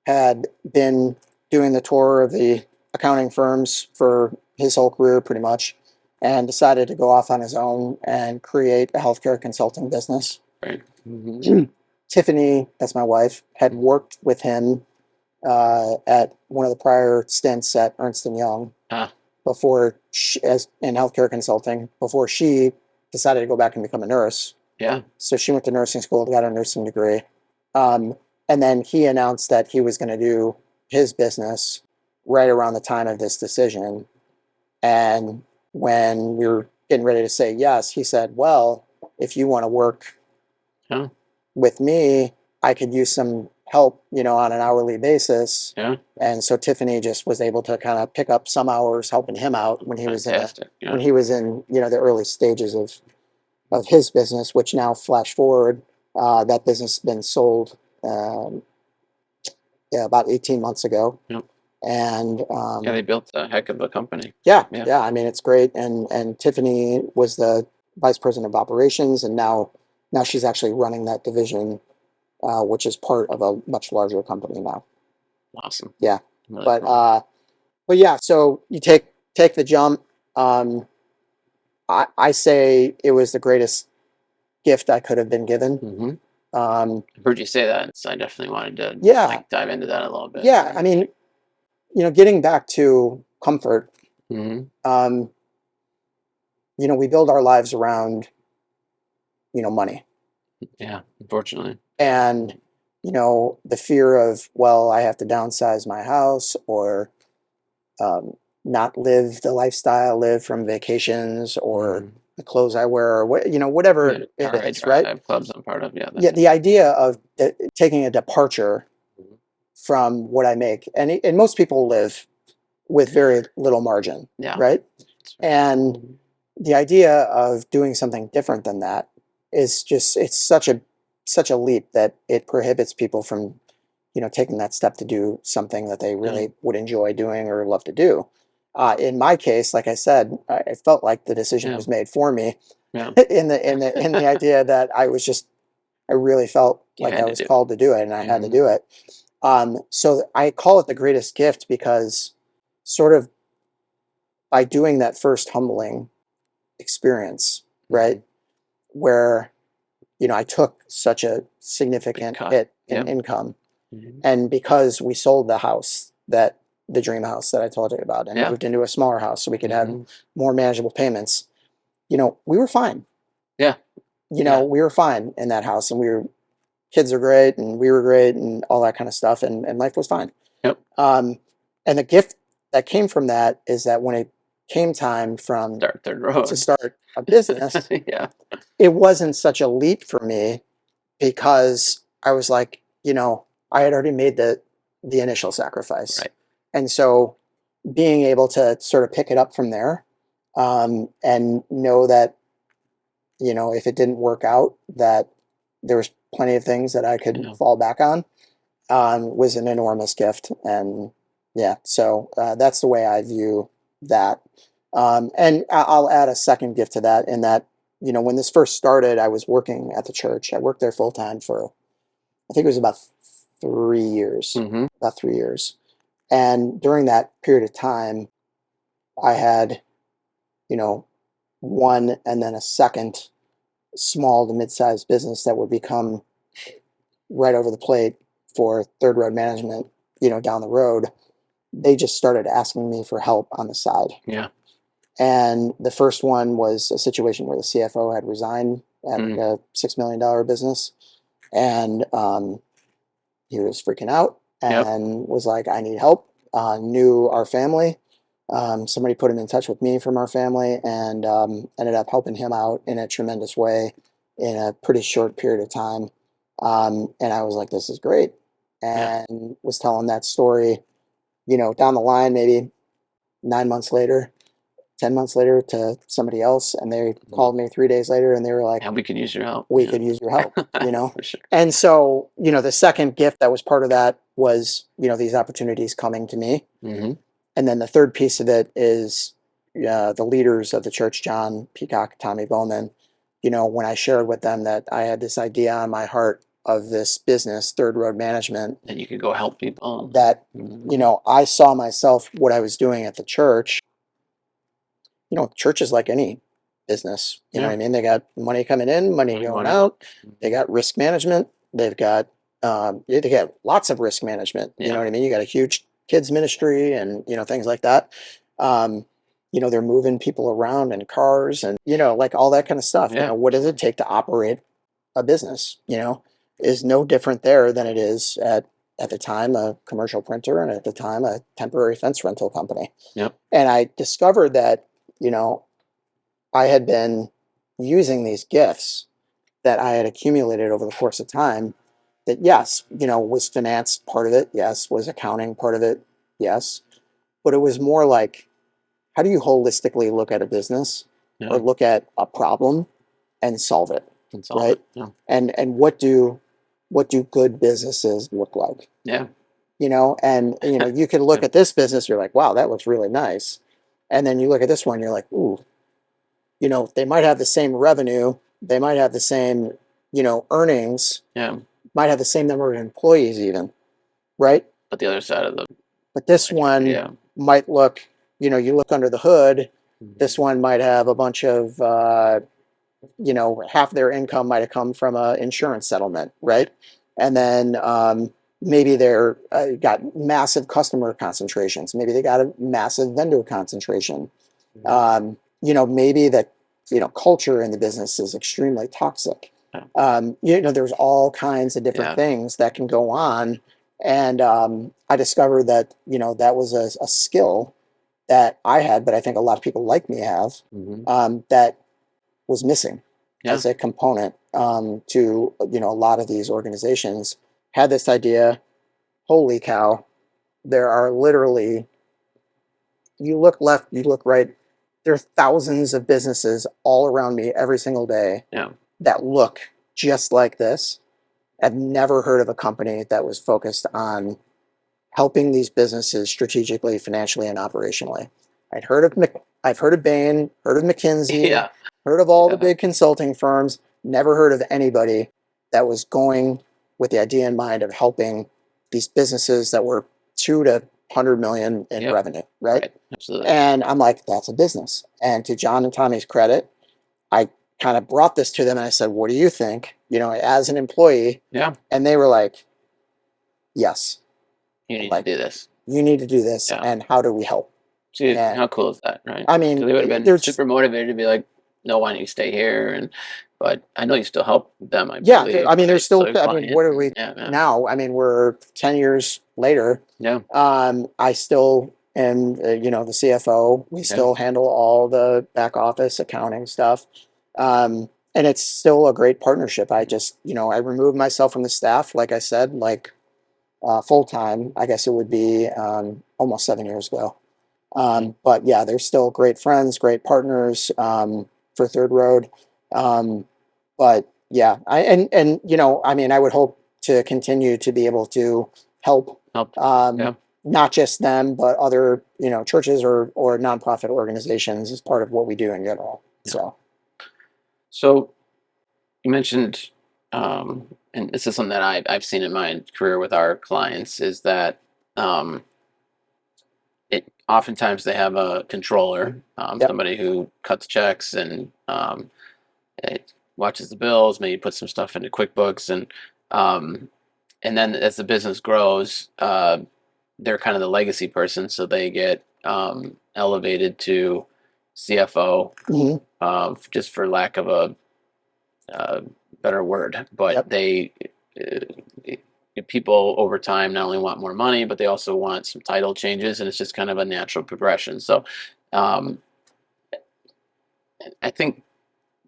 had been doing the tour of the accounting firms for his whole career, pretty much, and decided to go off on his own and create a healthcare consulting business. Right. Mm-hmm. Tiffany, that's my wife, had worked with him at one of the prior stints at Ernst & Young before as in healthcare consulting, before she decided to go back and become a nurse. Yeah. So she went to nursing school, got a nursing degree. And then he announced that he was going to do his business right around the time of this decision. And when we were getting ready to say yes, he said, well, if you want to work with me, I could use some help, on an hourly basis. Yeah. And so Tiffany just was able to kind of pick up some hours helping him out when he was when he was in, the early stages of his business, which now flash forward, that business has been sold about 18 months ago. Yep. And they built a heck of a company. Yeah. I mean, it's great. And Tiffany was the vice president of operations, and now she's actually running that division, which is part of a much larger company now. Awesome. Yeah. Really but cool. But yeah, so you take the jump. I say it was the greatest gift I could have been given. Mm-hmm. I've heard you say that, so I definitely wanted to dive into that a little bit. Yeah, I mean, getting back to comfort. Mm-hmm. We build our lives around, money. Yeah, unfortunately. And the fear of, well, I have to downsize my house or not live the lifestyle, live from vacations or the clothes I wear or whatever it is, right? Clubs I'm part of, Yeah, the idea of taking a departure from what I make, and most people live with very little margin, right? And the idea of doing something different than that is just, it's such a leap that it prohibits people from taking that step to do something that they really would enjoy doing or love to do. In my case, like I said, I felt like the decision was made for me. Yeah. in the idea that I really felt like I was called to do it, and I had to do it. So I call it the greatest gift because sort of by doing that first humbling experience, right, where I took such a significant hit in income, and because we sold the house, the dream house that I told you about, and moved into a smaller house so we could have more manageable payments, we were fine. Yeah. We were fine in that house, and kids are great, and we were great, and all that kind of stuff, and life was fine. Yep. And the gift that came from that is that when it came time to start a business, it wasn't such a leap for me because I was like, I had already made the initial sacrifice. Right. And so being able to sort of pick it up from there, and know that, if it didn't work out, that there was plenty of things that I could fall back on, was an enormous gift. And so that's the way I view that. And I'll add a second gift to that, in that, when this first started, I was working at the church. I worked there full time for, I think it was about 3 years. Mm-hmm. About 3 years. And during that period of time, I had, one and then a second small to mid-sized business that would become right over the plate for third road management, down the road. They just started asking me for help on the side. Yeah. And the first one was a situation where the CFO had resigned at a $6 million business. And he was freaking out and was like, I need help. Knew our family. Somebody put him in touch with me from our family, and ended up helping him out in a tremendous way in a pretty short period of time. And I was like, this is great. And was telling that story, down the line, maybe 9 months later, 10 months later, to somebody else. And they called me 3 days later, and they were like, And we could use your help. we could use your help, For sure. And so, the second gift that was part of that was, these opportunities coming to me. Mm-hmm. And then the third piece of it is the leaders of the church, John Peacock, Tommy Bowman, when I shared with them that I had this idea on my heart of this business, Third Road Management, And you could go help people. that, I saw myself, what I was doing at the church. Church is like any business. You know what I mean? They got money coming in, money going out. They got risk management. They've got they got lots of risk management. You know what I mean? You got a huge kids ministry and things like that. They're moving people around in cars and like all that kind of stuff. What does it take to operate a business? Is no different there than it is at the time a commercial printer, and at the time a temporary fence rental company. Yep. And I discovered that I had been using these gifts that I had accumulated over the course of time. That, yes, was finance part of it. Yes, was accounting part of it. Yes, but it was more like, how do you holistically look at a business or look at a problem and solve it, right? Yeah. And what do good businesses look like? Yeah. And you can look at this business, you're like, wow, that looks really nice. And then you look at this one, you're like, ooh, they might have the same revenue, they might have the same, earnings, might have the same number of employees even, right? But the other side of But this one might look, you look under the hood, this one might have a bunch of, half their income might have come from an insurance settlement, right? And then maybe they're got massive customer concentrations. Maybe they got a massive vendor concentration. Maybe that, culture in the business is extremely toxic. There's all kinds of different things that can go on. And I discovered that, that was a skill that I had, but I think a lot of people like me have, that was missing as a component to, a lot of these organizations. Had this idea, holy cow, there are literally, you look left, you look right, there are thousands of businesses all around me every single day that look just like this. I've never heard of a company that was focused on helping these businesses strategically, financially, and operationally. I've heard of Bain, heard of McKinsey, heard of all the big consulting firms, never heard of anybody that was going with the idea in mind of helping these businesses that were 2 to 100 million in revenue, right? Absolutely. And I'm like, that's a business. And to John and Tommy's credit, I kind of brought this to them and I said, what do you think? As an employee. Yeah. And they were like, yes. You need to do this. You need to do this. And how do we help? See, how cool is that, right? I mean, they would have been super motivated to be like, no, why don't you stay here? But I know you still help them. I believe. I mean, there's still. I client. mean, what are we now? I mean, we're 10 years later. Yeah. I still am, the CFO. We still handle all the back office accounting stuff, and it's still a great partnership. I just, I removed myself from the staff, like I said, full time. I guess it would be almost 7 years ago. But yeah, they're still great friends, great partners for Third Road. But yeah, I mean, I would hope to continue to be able to help not just them, but other, churches or nonprofit organizations as part of what we do in general. So you mentioned, and this is something that I've seen in my career with our clients, is that oftentimes they have a controller, Yep. somebody who cuts checks and it watches the bills, maybe puts some stuff into QuickBooks, and then as the business grows, they're kind of the legacy person, so they get elevated to CFO, Mhm. just for lack of a better word. But Yep. uh, people over time not only want more money, but they also want some title changes, and it's just kind of a natural progression. So um, I think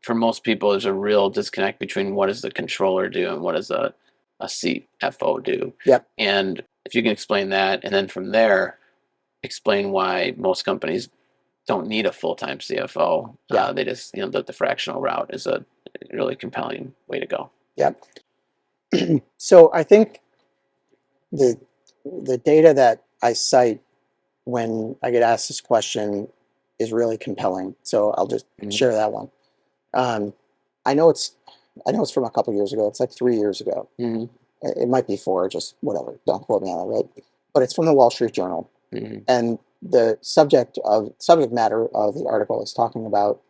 for most people, there's a real disconnect between what does the controller do and what does a CFO do. Yep. And if you can explain that, and then from there, explain why most companies don't need a full-time CFO. Yeah. They just, the fractional route is a really compelling way to go. Yep. So I think the the data that I cite when I get asked this question is really compelling. So I'll just Mhm. share that one. Um, I know it's I know it's from a couple years ago. It's like 3 years ago. Hmm. It might be four, just whatever. Don't quote me on it, right? But it's from the Wall Street Journal, Hmm. and the subject matter of the article is talking about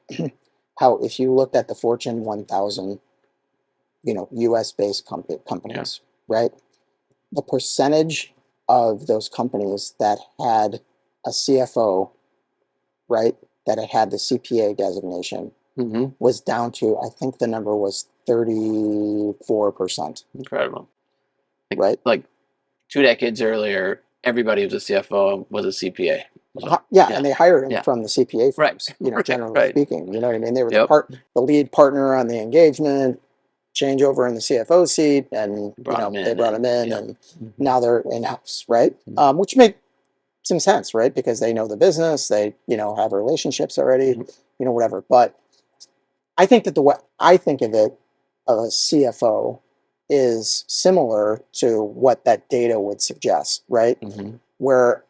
how if you looked at the Fortune 1000, U.S. based companies, right? The percentage of those companies that had a CFO, right, that had the CPA designation Hmm. was down to, I think the number was 34%, Incredible. right? Like 2 decades earlier, everybody who was a CFO was a CPA. So, Yeah, yeah, and they hired him yeah, from the CPA right, firms, right, generally right. speaking. You know what I mean? They were Yep. the lead partner on the engagement, changeover in the CFO seat, and Brought them they in, brought him and in, yeah. and Mhm. now they're in house, right? Mhm. Which made some sense, right? Because they know the business, they have relationships already, Mhm. whatever. But I think that the way I think of it, of a CFO, is similar to what that data would suggest, right? Mhm. Where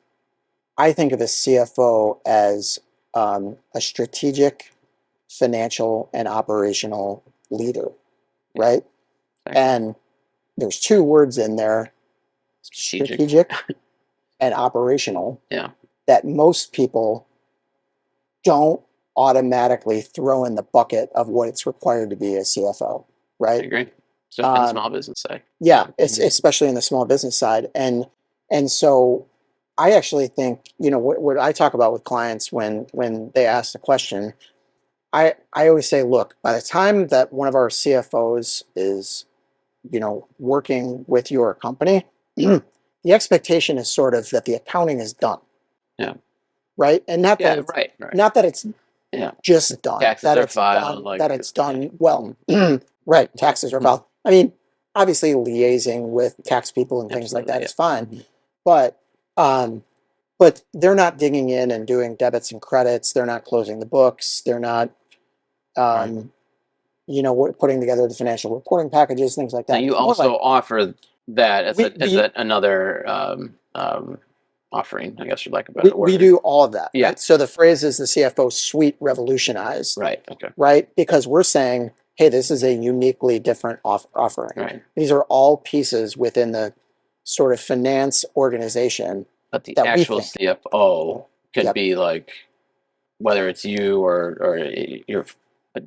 I think of a CFO as a strategic, financial, and operational leader, Yeah, right? exactly. And there's two words in there, Strategic. strategic and operational, Yeah, that most people don't automatically throw in the bucket of what it's required to be a CFO, I right? agree. Especially in the Um, small business side. yeah, Yeah. it's Mhm. especially in the small business side, and so I actually think what I talk about with clients when they ask the question. I always say, look, by the time that one of our CFOs is working with your company, the expectation is sort of that the accounting is done, Yeah. right? And not that Yeah. it's Right. Right. not that it's Yeah. just done, Taxes are filed. that Like, it's yeah. done well. Mhm. Right, taxes are Mhm. filed. I mean, obviously liaising with tax people and things like Absolutely. that Yeah. is fine, Mhm. but um, they're not digging in and doing debits and credits. They're not closing the books. They're not Right. um, putting together the financial reporting packages, things like Now that. you It's more also like offer that as we another offering, I guess, for lack of a we, better we word. do all of that, Yeah. right? So the phrase is the CFO Suite Revolutionized, Right. Okay. right? Because we're saying, hey, this is a uniquely different offering. Right. These are all pieces within the sort of finance organization But the that we actual think. CFO could Yep. be like, whether it's you or you're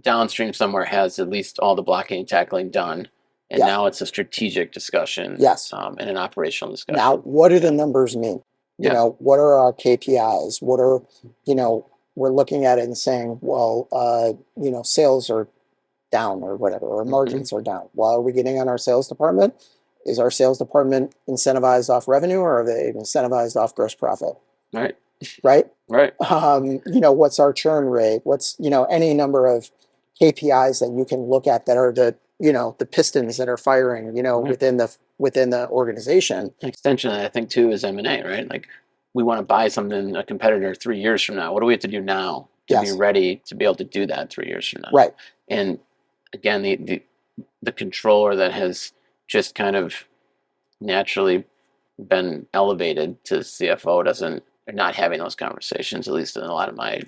downstream somewhere has at least all the blocking and tackling done, and Yes. now it's a strategic discussion, Yes. and an operational Now, discussion. what do Yeah. the numbers mean? Yeah. What are our KPIs? We're looking at it and saying, well, sales are down or whatever, or Hmm. margins are down. Well, are we getting on our sales department? Is our sales department incentivized off revenue, or are they incentivized off gross profit? Right. Right? Right. What's our churn rate? What's, any number of KPIs that you can look at that are the pistons that are firing, Right. within the organization. An extension of that, I think too, is M&A, right? Like, we want to buy something, a competitor, 3 years from now. What do we have to do now to be Yes. ready to be able to do that 3 years from now? Right. And again, the controller that has just kind of naturally been elevated to CFO doesn't, they're not having those conversations, at least in a lot of my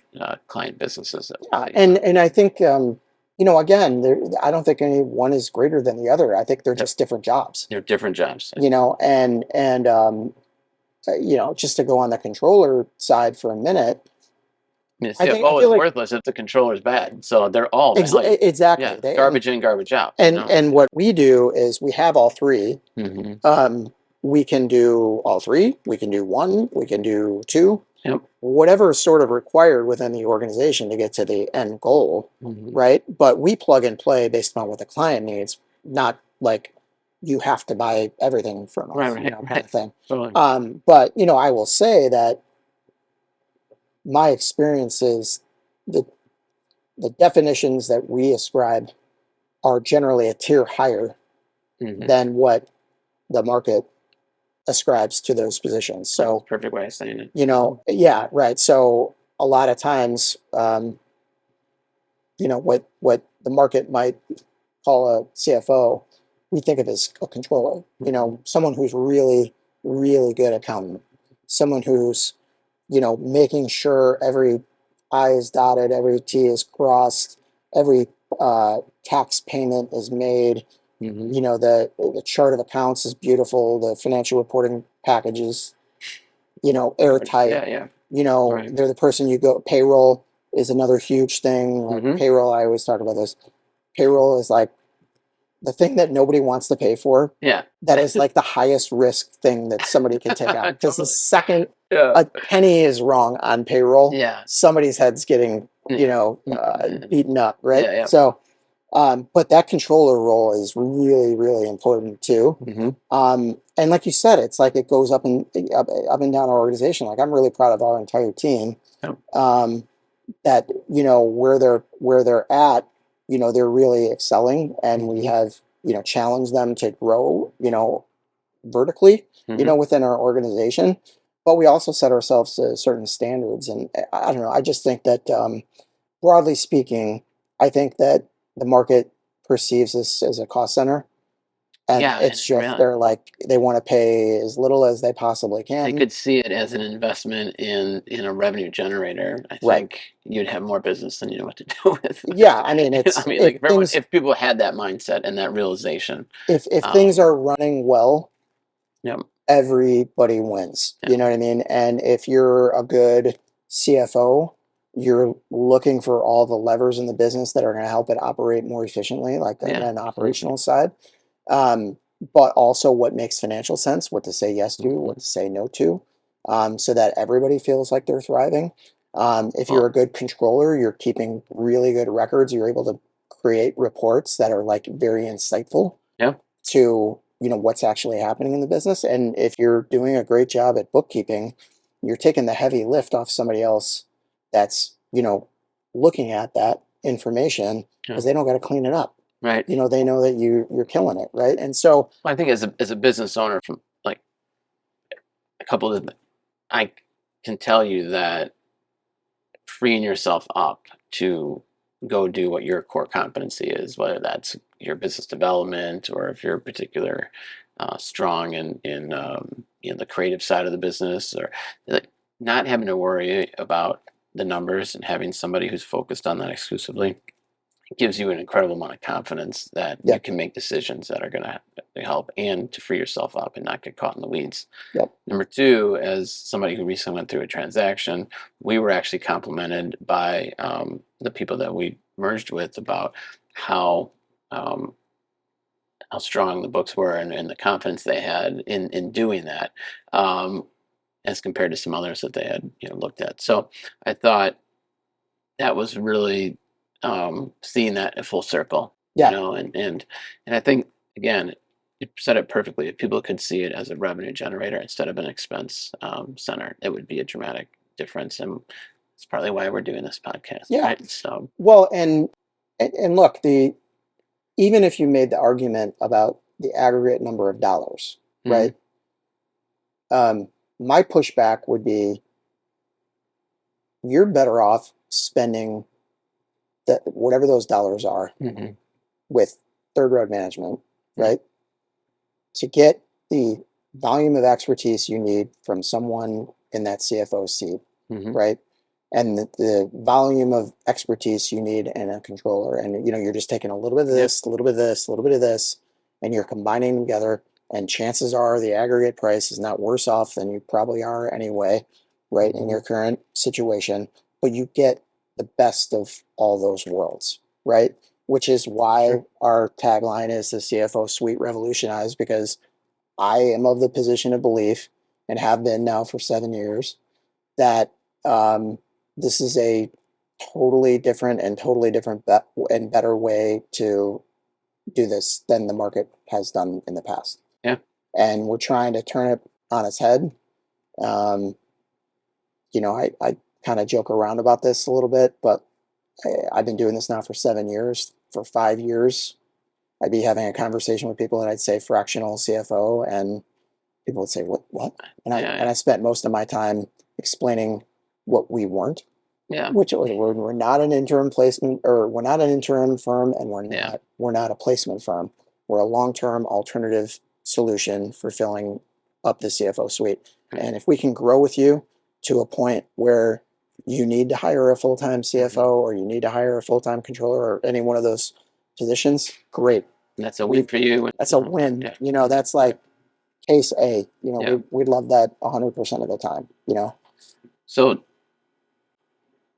client businesses that we Yeah, see. and So, and I think again, I don't think any one is greater than the other. I think they're yep, just different jobs. they're different jobs. And just to go on the controller side for a minute, I mean, the I CFO feel is like worthless if the controller's bad. So they're all valued. exactly Yeah, garbage in, garbage out. You know. and what we do is we have all three. Hmm. We can do all three. We can do one. We can do two. Yep. Whatever is sort of required within the organization to get to the end goal, right? But we plug and play based on what the client needs, not like you have to buy everything from us, Right. kind of thing. Totally. But I will say that my experience is the definitions that we ascribe are generally a tier higher than what the market ascribes to those positions. That's So, a perfect way of saying it. yeah, right. So a lot of times, what the market might call a CFO, we think of as a controller. Someone who's really, really good at accounting, someone who's making sure every I is dotted, every T is crossed, every tax payment is made. The chart of accounts is beautiful. The financial reporting packages, airtight. Yeah. They're the person you go. Payroll is another huge thing. Like payroll, I always talk about this. Payroll is like the thing that nobody wants to pay for. Yeah. That is like the highest risk thing that somebody can take out. Because the second Yeah. a penny is wrong on payroll, Yeah. somebody's head's getting, beaten up, right? Yeah. So, but that controller role is really, really important too. And like you said, it's like it goes up and down our organization. Like I'm really proud of our entire team. Yep. That where they're at, they're really excelling, and we have challenged them to grow, vertically, within our organization. But we also set ourselves to certain standards, and I don't know. I just think that broadly speaking, I think that the market perceives this as a cost center. And Yeah, it's and just really, they're like they want to pay as little as they possibly they can. could see it as an investment in a revenue generator. I Right. think you'd have more business than you know what to do with. Yeah, I mean I mean, if like if people had that mindset and that realization, if things um, are running well, yeah, everybody wins. Yeah. You know what I mean? And if you're a good CFO, you're looking for all the levers in the business that are going to help it operate more efficiently, like on yeah, an operational side. But also what makes financial sense, what to say yes to, what to say no to, so that everybody feels like they're thriving. If you're a good controller, you're keeping really good records. You're able to create reports that are like very insightful yeah, to what's actually happening in the business. And if you're doing a great job at bookkeeping, you're taking the heavy lift off somebody else that's looking at that information yeah. because they don't got to clean it up. Right. They know that you're killing it, right? And so Well, I think as a business owner, from like a couple of, I can tell you that freeing yourself up to go do what your core competency is, whether that's your business development or if you're particular strong in the creative side of the business, or like not having to worry about the numbers and having somebody who's focused on that exclusively gives you an incredible amount of confidence that yeah, you can make decisions that are going to help and to free yourself up and not get caught in the weeds. yep, Number two, as somebody who recently went through a transaction, we were actually complimented by the people that we merged with about how um, how strong the books were and the confidence they had in doing that, as compared to some others that they had looked at. So I thought that was really seeing that in full circle, yeah, and I think again, you said it perfectly. If people could see it as a revenue generator instead of an expense center, it would be a dramatic difference, and it's partly why we're doing this podcast, yeah. right? So, Well, and look, the even if you made the argument about the aggregate number of dollars, mhm, right? My pushback would be you're better off spending that whatever those dollars are mhm, with third road management, yeah, right? To get the volume of expertise you need from someone in that CFO seat, mhm, right? And the volume of expertise you need in a controller. And you're just taking a little bit of yep, this, a little bit of this, a little bit of this, and you're combining them together. and chances are the aggregate price is not worse off than you probably are anyway, right, in your current situation, but you get the best of all those worlds, right? Which is why our tagline is the CFO Suite Revolutionized, because I am of the position of belief, and have been now for 7 years, that this is a totally different and better way to do this than the market has done in the past. Yeah. And we're trying to turn it on its head. I kind of joke around about this a little bit, but I've been doing this now for 7 years. For 5 years, I'd be having a conversation with people and I'd say fractional CFO, and people would say, what? And I spent most of my time explaining what we weren't. Yeah. Which we're not an interim placement, or we're not an interim firm, and we're not a placement firm. We're a long-term alternative solution for filling up the CFO suite. Right. And if we can grow with you to a point where you need to hire a full-time CFO or you need to hire a full-time controller or any one of those positions, great. And that's a win for you. That's a win. Yeah. That's like case A. We'd love that 100% of the time. So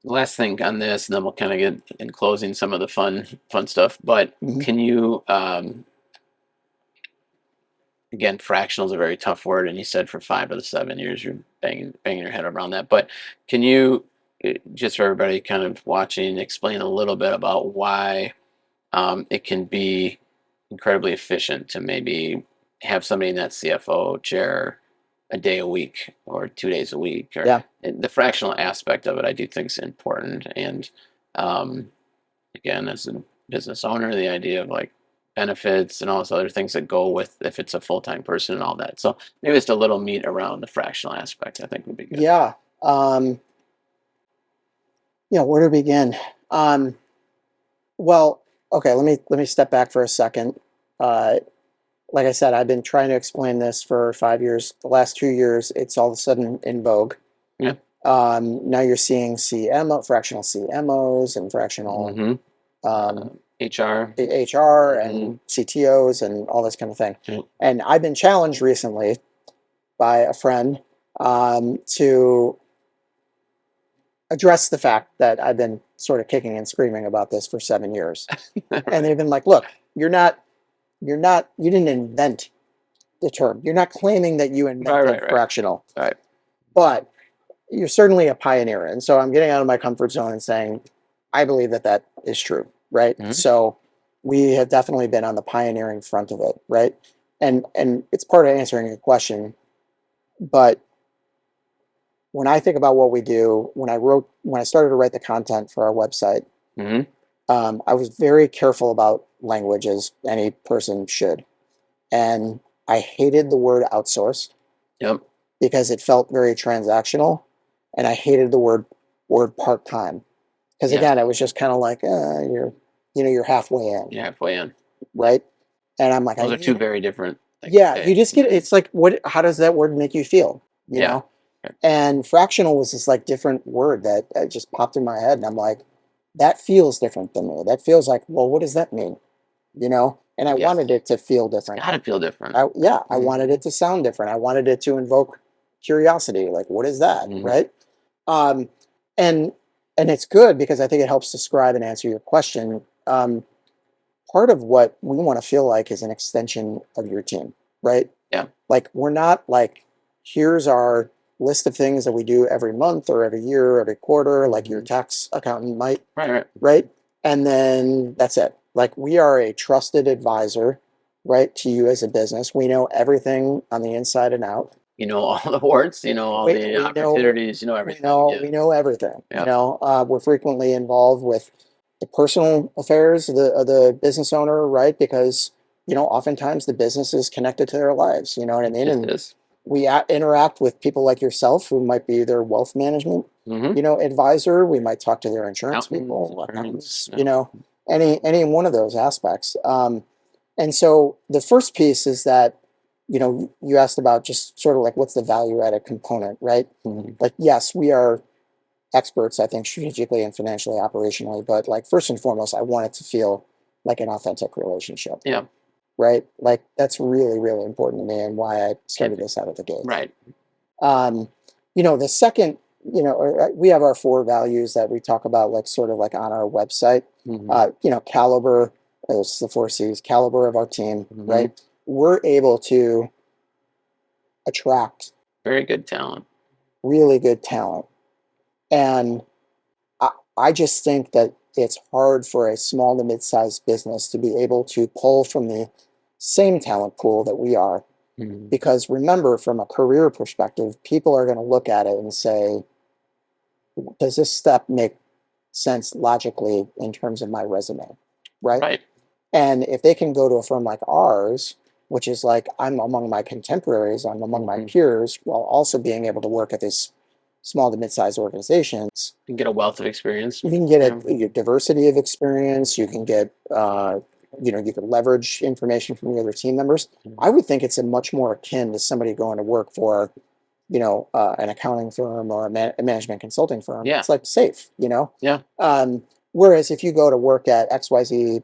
last thing on this, and then we'll kind of get in closing some of the fun stuff. But can you, again, fractional is a very tough word, and you said for 5 of the 7 years you're banging your head around that. But can you, just for everybody kind of watching, explain a little bit about why it can be incredibly efficient to maybe have somebody in that CFO chair a day a week or 2 days a week, or the fractional aspect of it, I do think is important. And again, as a business owner, the idea of like benefits and all those other things that go with if it's a full-time person and all that. So maybe just a little meat around the fractional aspect, I think would be good. Yeah. Where to begin? Well, okay, let me step back for a second. Like I said, I've been trying to explain this for 5 years. The last 2 years, it's all of a sudden in vogue. Yeah. Now you're seeing fractional CMOs and fractional HR and CTOs and all this kind of thing. Yeah. And I've been challenged recently by a friend to address the fact that I've been sort of kicking and screaming about this for 7 years. And they've been like, look, you didn't invent the term. You're not claiming that you invented fractional. Right. But you're certainly a pioneer. And so I'm getting out of my comfort zone and saying, I believe that is true, right? So we have definitely been on the pioneering front of it, right? And it's part of answering your question. But when I think about what we do, when I started to write the content for our website, I was very careful about language, as any person should. And I hated the word outsource. Yep. Because it felt very transactional. And I hated the word part-time. Because again, it was just kind of like, you're halfway in. You're halfway in. Right? And I'm like, those are two very different things. Yeah, you just it's like, how does that word make you feel? You know? And fractional was this like different word that just popped in my head. And I'm like, that feels different than me. That feels like, well, what does that mean? And I wanted it to feel different. It's got to feel different. I wanted it to sound different. I wanted it to invoke curiosity. Like, what is that? Right? And it's good because I think it helps describe and answer your question. Part of what we want to feel like is an extension of your team, right? Yeah. Like, we're not like, here's our list of things that we do every month or every year, or every quarter, like your tax accountant might. Right. And then that's it. Like, we are a trusted advisor, right, to you as a business. We know everything on the inside and out. All the warts, all the opportunities, everything. We know everything. We're frequently involved with the personal affairs of the business owner, right? Because, oftentimes the business is connected to their lives, you know what I mean? And we interact with people like yourself who might be their wealth management, advisor. We might talk to their insurance people, accountants, any one of those aspects. And so the first piece is that, you asked about just sort of like, what's the value added component, right? Like, yes, we are experts, I think, strategically and financially, operationally, but like, first and foremost, I want it to feel like an authentic relationship. Yeah. right? Like that's really, really important to me and why I started this out of the gate. Right. The second, we have our 4 values that we talk about, like sort of like on our website. Caliber is the 4 C's, caliber of our team, right? We're able to attract very good talent, really good talent. And I just think that it's hard for a small to mid-sized business to be able to pull from the same talent pool that we are. Because remember, from a career perspective, people are going to look at it and say, does this step make sense logically in terms of my resume? Right. And if they can go to a firm like ours, which is like, I'm among my contemporaries, I'm among my peers, while also being able to work at these small to mid-sized organizations. You can get a wealth of experience. You can get a diversity of experience. You can get, you can leverage information from the other team members. I would think it's a much more akin to somebody going to work for, an accounting firm or a management consulting firm. Yeah. It's like safe, Yeah. Whereas if you go to work at XYZ,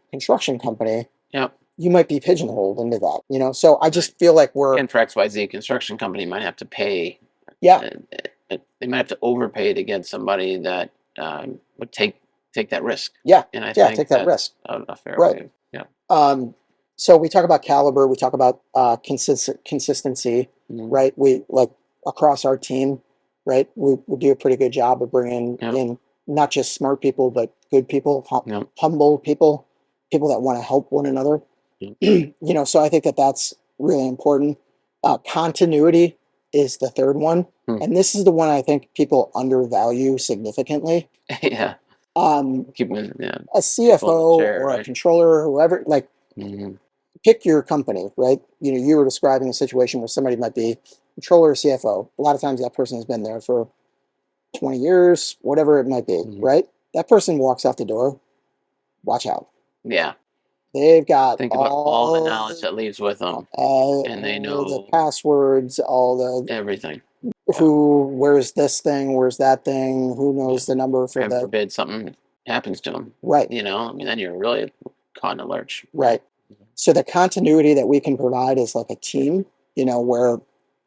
construction company, yeah, you might be pigeonholed into that, So I just feel like and for XYZ construction company might have to pay. Yeah. They might have to overpay to get somebody that would take that risk. Yeah. And I think take that risk. A fair Right. way. Yeah. So we talk about caliber, we talk about consistency, right? We like across our team, right? We do a pretty good job of bringing in not just smart people, but good people, humble people, people that want to help one another. So I think that that's really important. Continuity is the third one. And this is the one I think people undervalue significantly. Yeah. A CFO or a controller or whoever, like, pick your company, right? You were describing a situation where somebody might be controller or CFO. A lot of times that person has been there for 20 years, whatever it might be, right? That person walks out the door, watch out. Yeah. They've got think about all the knowledge that leaves with them, and they know the passwords, all the everything. Where's this thing, where's that thing, who knows the number for God forbid something happens to them. Right. Then you're really caught in a lurch. Right. So the continuity that we can provide is like a team, where,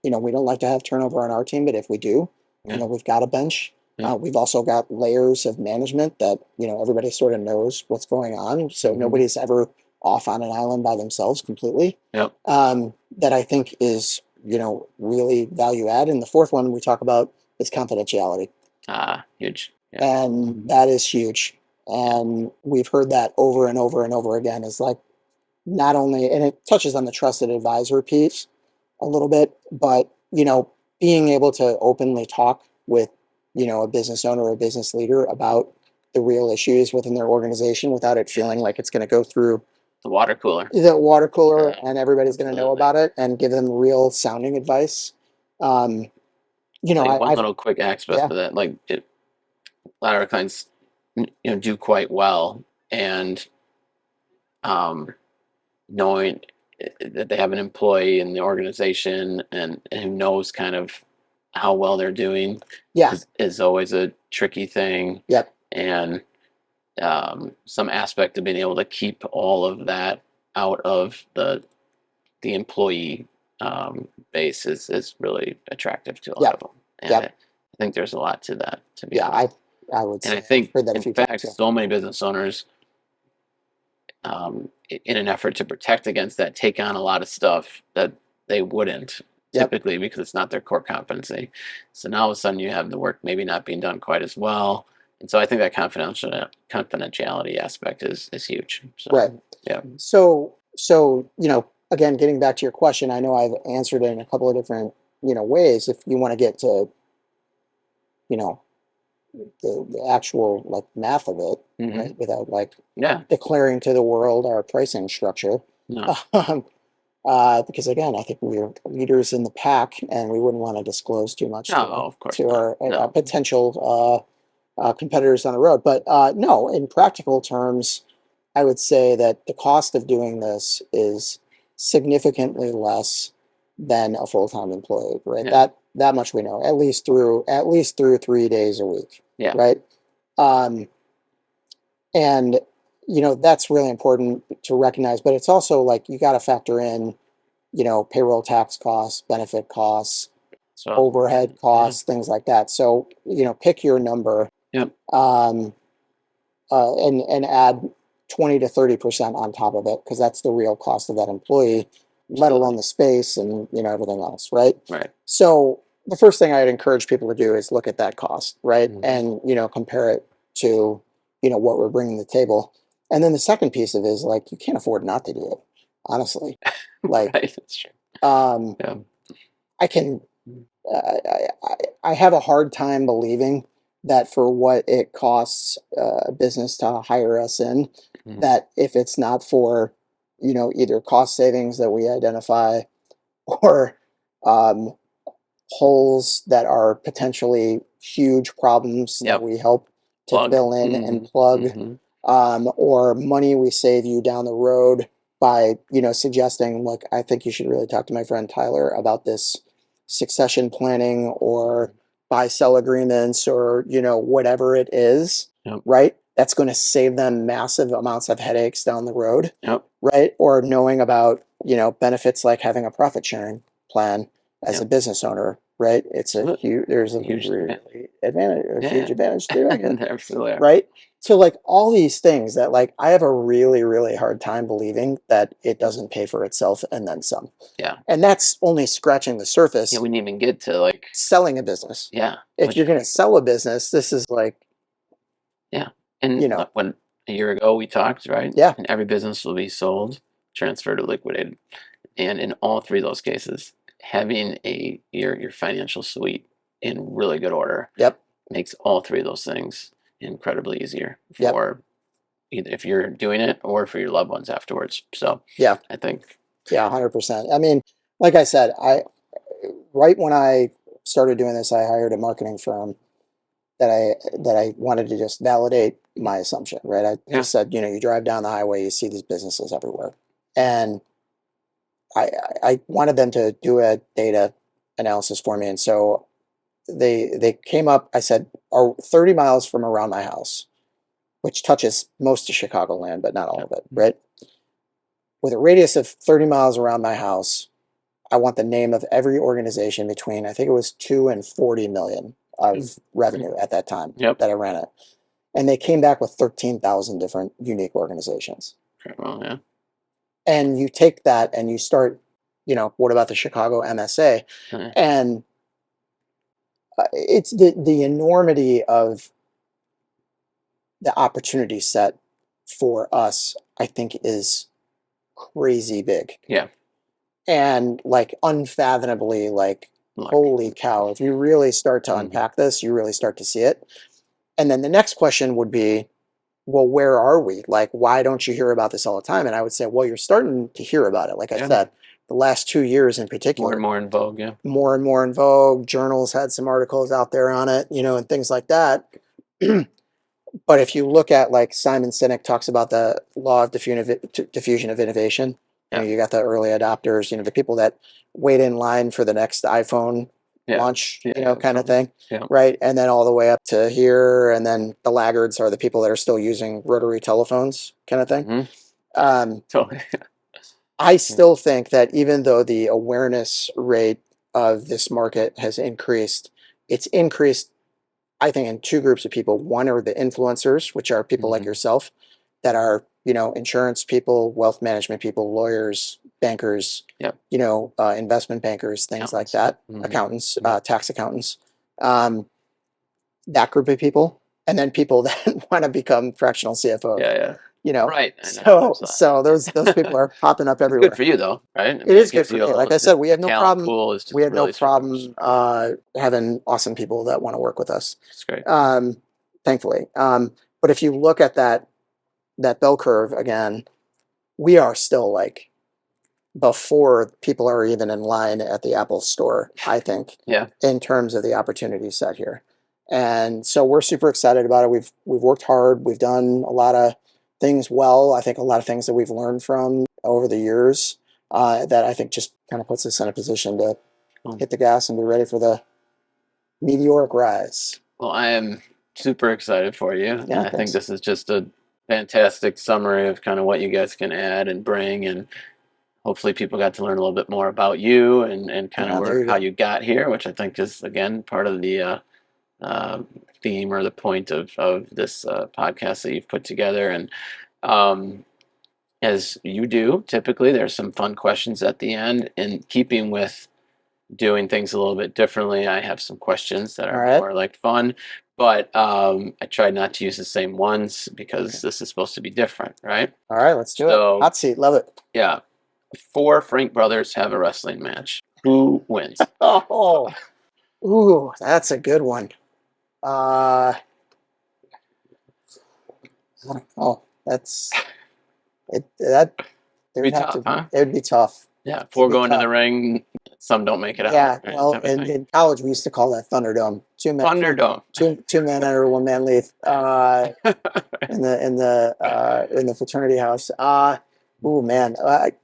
we don't like to have turnover on our team, but if we do, we've got a bench. We've also got layers of management that, everybody sort of knows what's going on. So nobody's ever off on an island by themselves completely. Yep. That I think is, really value add. And the fourth one we talk about is confidentiality. Huge. Yeah. And that is huge. And we've heard that over and over and over again. Is like, not only, and it touches on the trusted advisor piece a little bit, but, being able to openly talk with, a business owner or a business leader about the real issues within their organization without it feeling like it's going to go through the water cooler and everybody's going to know about it, and give them real sounding advice. One little quick aspect of that, like a lot of our clients, do quite well, and knowing that they have an employee in the organization and who knows kind of how well they're doing is always a tricky thing. Yep. And some aspect of being able to keep all of that out of the employee base is really attractive to a lot of them. And I think there's a lot to that, to be honest. I would say. And I think, in fact, so many business owners, in an effort to protect against that, take on a lot of stuff that they wouldn't typically because it's not their core competency. So now all of a sudden you have the work maybe not being done quite as well. And so I think that confidentiality aspect is huge. So, right. Yeah. So, again, getting back to your question, I know I've answered it in a couple of different, ways. If you want to get to, the actual like math of it, right? Without like declaring to the world our pricing structure. No. Because again, I think we're leaders in the pack, and we wouldn't want to disclose too much of course to not. our potential competitors on the road. But no, in practical terms, I would say that the cost of doing this is significantly less than a full-time employee, right? That much we know, at least through 3 days a week. Yeah. Right. And that's really important to recognize, but it's also like you got to factor in, payroll tax costs, benefit costs, So overhead yeah, costs, things like that. So, pick your number, yep, um, and add 20 to 30% on top of it, because that's the real cost of that employee, let alone absolutely, the space and, everything else, right? right. So the first thing I'd encourage people to do is look at that cost, right? Hmm. And, compare it to, what we're bringing to the table. And then the second piece of it is like, you can't afford not to do it, honestly. Like, Right, that's true. um, Yeah. I can I have a hard time believing that for what it costs a business to hire us in, Mhm. that if it's not for, either cost savings that we identify or um, holes that are potentially huge problems that Yep. we help to Plug. fill in and Hmm. plug, Hmm. or money we save you down the road by, suggesting, look, I think you should really talk to my friend Tyler about this succession planning or buy sell agreements or, whatever it is, Yep. right? That's going to save them massive amounts of headaches down the road, Yep. right? Or knowing about, benefits like having a profit sharing plan as a Yep. business owner, right? It's a Absolutely. huge, there's a Huge advantage. really advantage, a huge Yeah. advantage to doing it, There absolutely are. right? So like all these things that like I have a really, really hard time believing that it doesn't pay for itself and then some. Yeah. And that's only scratching the Yeah. surface. We didn't even get to like, Selling a business. yeah, If you're which, going to sell a business, this is like, yeah. And you know, when a year ago we talked, right? yeah, And every business will be sold, transferred, or liquidated. And in all three of those cases, having your financial suite in really good order yep, makes all three of those things incredibly easier yep, for either if you're doing it or for your loved ones afterwards. So yeah, I think, yeah, 100%. I mean, like I said, right when I started doing this, I hired a marketing firm that I wanted to just validate my assumption, right? I yeah, just said, you drive down the highway, you see these businesses everywhere. And I wanted them to do a data analysis for me. And so they came up, I said, are 30 miles from around my house, which touches most of Chicagoland, but not all yeah, of it, right? With a radius of 30 miles around my house, I want the name of every organization between, I think it was 2 and 40 million of revenue at that time yep. that I ran it. And they came back with 13,000 different unique organizations. Okay, well, yeah, And you take that and you start, what about the Chicago MSA? yeah, And it's the enormity of the opportunity set for us, I think, is crazy big yeah, and like unfathomably like, large. holy cow, if you really start to Hmm. unpack this, you really start to see it. And then the next question would be, well, where are we? Like, why don't you hear about this all the time? And I would say, well, you're starting to hear about it. Like I Yeah, said, the last 2 years in more and particular, more in vogue. Yeah, more and more in vogue. Journals had some articles out there on it, and things like that. But if you look at like Simon Sinek talks about the law of diffusion of innovation, yeah, you got the early adopters, the people that wait in line for the next iPhone yeah, launch, yeah, yeah, kind of totally. thing, Yeah. right? And then all the way up to here, and then the laggards are the people that are still using rotary telephones, kind of thing. Hmm. Um, Totally. I Yeah. still think that even though the awareness rate of this market has increased, it's increased, I think, in two groups of people. One are the influencers, which are people like Hmm. yourself that are, insurance people, wealth management people, lawyers, bankers, Yep. investment bankers, things like Accountants. that, Hmm. accountants, tax accountants, um, that group of people, and then people that want to become fractional CFOs, Yeah, yeah. Right. I know. So, There's that. so those people are popping up It's good everywhere. for you though, right? I It mean, it is good gives for you me. Like a I said, we the have no talent problem. pool is We just have no really super. problem having awesome people that want to work with us. It's great. Um, thankfully. But if you look at that bell curve again, we are still like before people are even in line at the Apple store, I think, Yeah. in terms of the opportunity set here. And so we're super excited about it. We've worked hard. We've done a lot of things well. I think a lot of things that we've learned from over the years, that I think just kind of puts us in a position to Cool. hit the gas and be ready for the meteoric rise. Well, I am super excited for you, and Yeah, I think thanks. this is just a fantastic summary of kind of what you guys can add and bring, and hopefully people got to learn a little bit more about you and kind of There you how go. you got here, which I think is again part of the uh, theme or the point of this podcast that you've put together. And um, as you do, typically there's some fun questions at the end. In keeping with doing things a little bit differently, I have some questions that All are right. more like fun, but I tried not to use the same ones because this is supposed to be different, right? All right, let's do it. So Hot seat, love it. yeah, four Frank brothers have a wrestling match. Who wins? Oh, ooh, that's a good one. I don't know. That's it. That Be there'd have tough, to. huh? It would be tough. Yeah, It'd four be going to the tough. ring. Some don't make it out. Yeah. Right, Well, type of thing. in college we used to call that Thunderdome. Thunderdome. Two men enter, one man leave. In the fraternity house. Oh man.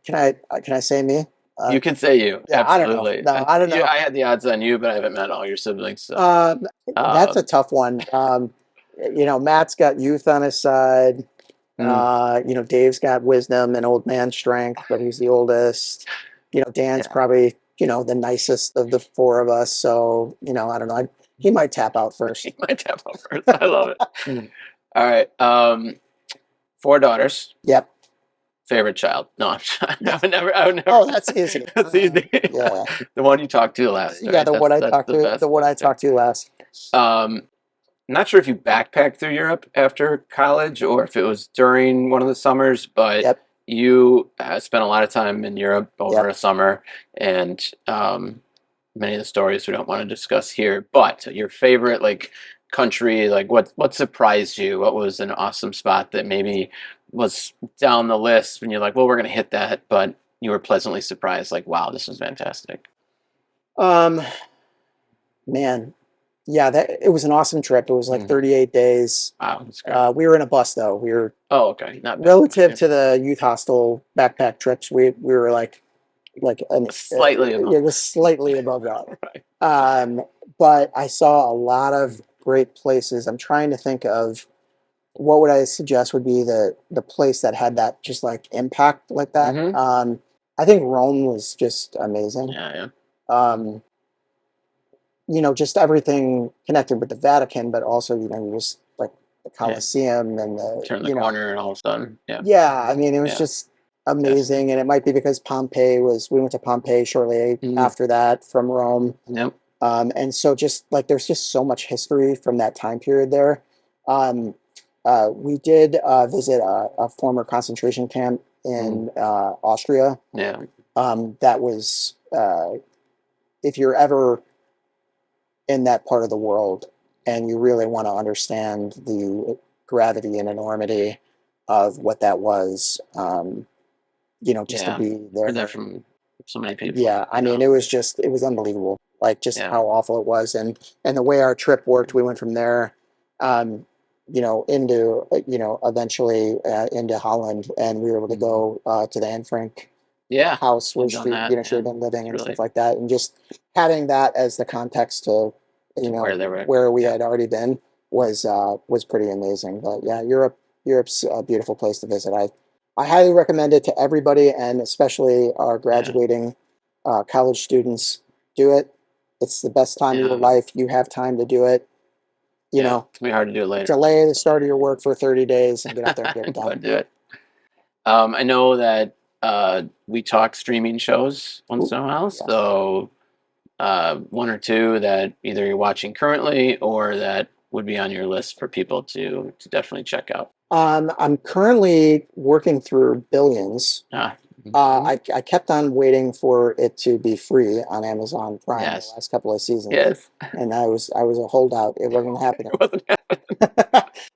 Can I say me? You can say you. Yeah. I don't know. Absolutely. No, I don't know. I had the odds on you, but I haven't met all your siblings. So. That's a tough one. Matt's got youth on his side. Dave's got wisdom and old man strength, but he's the oldest. Dan's Yeah. probably, the nicest of the four of us. So, I don't know. He might tap out first. He might tap out first. I love it. All right. Four daughters. Yep. Favorite child? No, I would never. Oh, that's easy. That's easy. Yeah. The one you talked to last. Yeah, Right? the one I talked to, the one I talked to last. Not sure if you backpacked through Europe after college or if it was during one of the summers, but Yep. you spent a lot of time in Europe over Yep. a summer, and many of the stories we don't want to discuss here. But your favorite country, what surprised you? What was an awesome spot that maybe was down the list when you're like, well, we're going to hit that, but you were pleasantly surprised, like, wow, this was fantastic. Man, yeah, it was an awesome trip. It was like 38 days. Wow, that's great. We were in a bus though. We were okay, not bad. relative to the youth hostel backpack trips. We were like slightly above. Yeah, just slightly above that. Right. But I saw a lot of great places. I'm trying to think of what would I suggest would be the place that had that just like impact like that. I think Rome was just amazing. Yeah. Just everything connected with the Vatican, but also, you just like the Colosseum and the turn the corner and all of a sudden, yeah. Yeah, I mean, it was just amazing, and it might be because we went to Pompeii shortly after that from Rome. Yep. And so just like there's just so much history from that time period there. We did visit a former concentration camp in Austria. Yeah. That was if you're ever in that part of the world and you really want to understand the gravity and enormity of what that was, just to be there. Heard that from so many people. Yeah, I mean, it was unbelievable. Like just how awful it was, and the way our trip worked. We went from there, into eventually into Holland, and we were able to go to the Anne Frank house where she had been living and stuff like that, and just having that as the context to where we had already been was pretty amazing. But yeah, Europe's a beautiful place to visit. I highly recommend it to everybody, and especially our graduating college students. Do it. It's the best time of your life. You have time to do it. It's gonna be hard to do it later. Delay the start of your work for 30 days and get out there and get it done. Do it. I know that we talk streaming shows once in a while, so one or two that either you're watching currently or that would be on your list for people to definitely check out. I'm currently working through Billions. I kept on waiting for it to be free on Amazon Prime the last couple of seasons. Yes. And I was a holdout. It wasn't happening.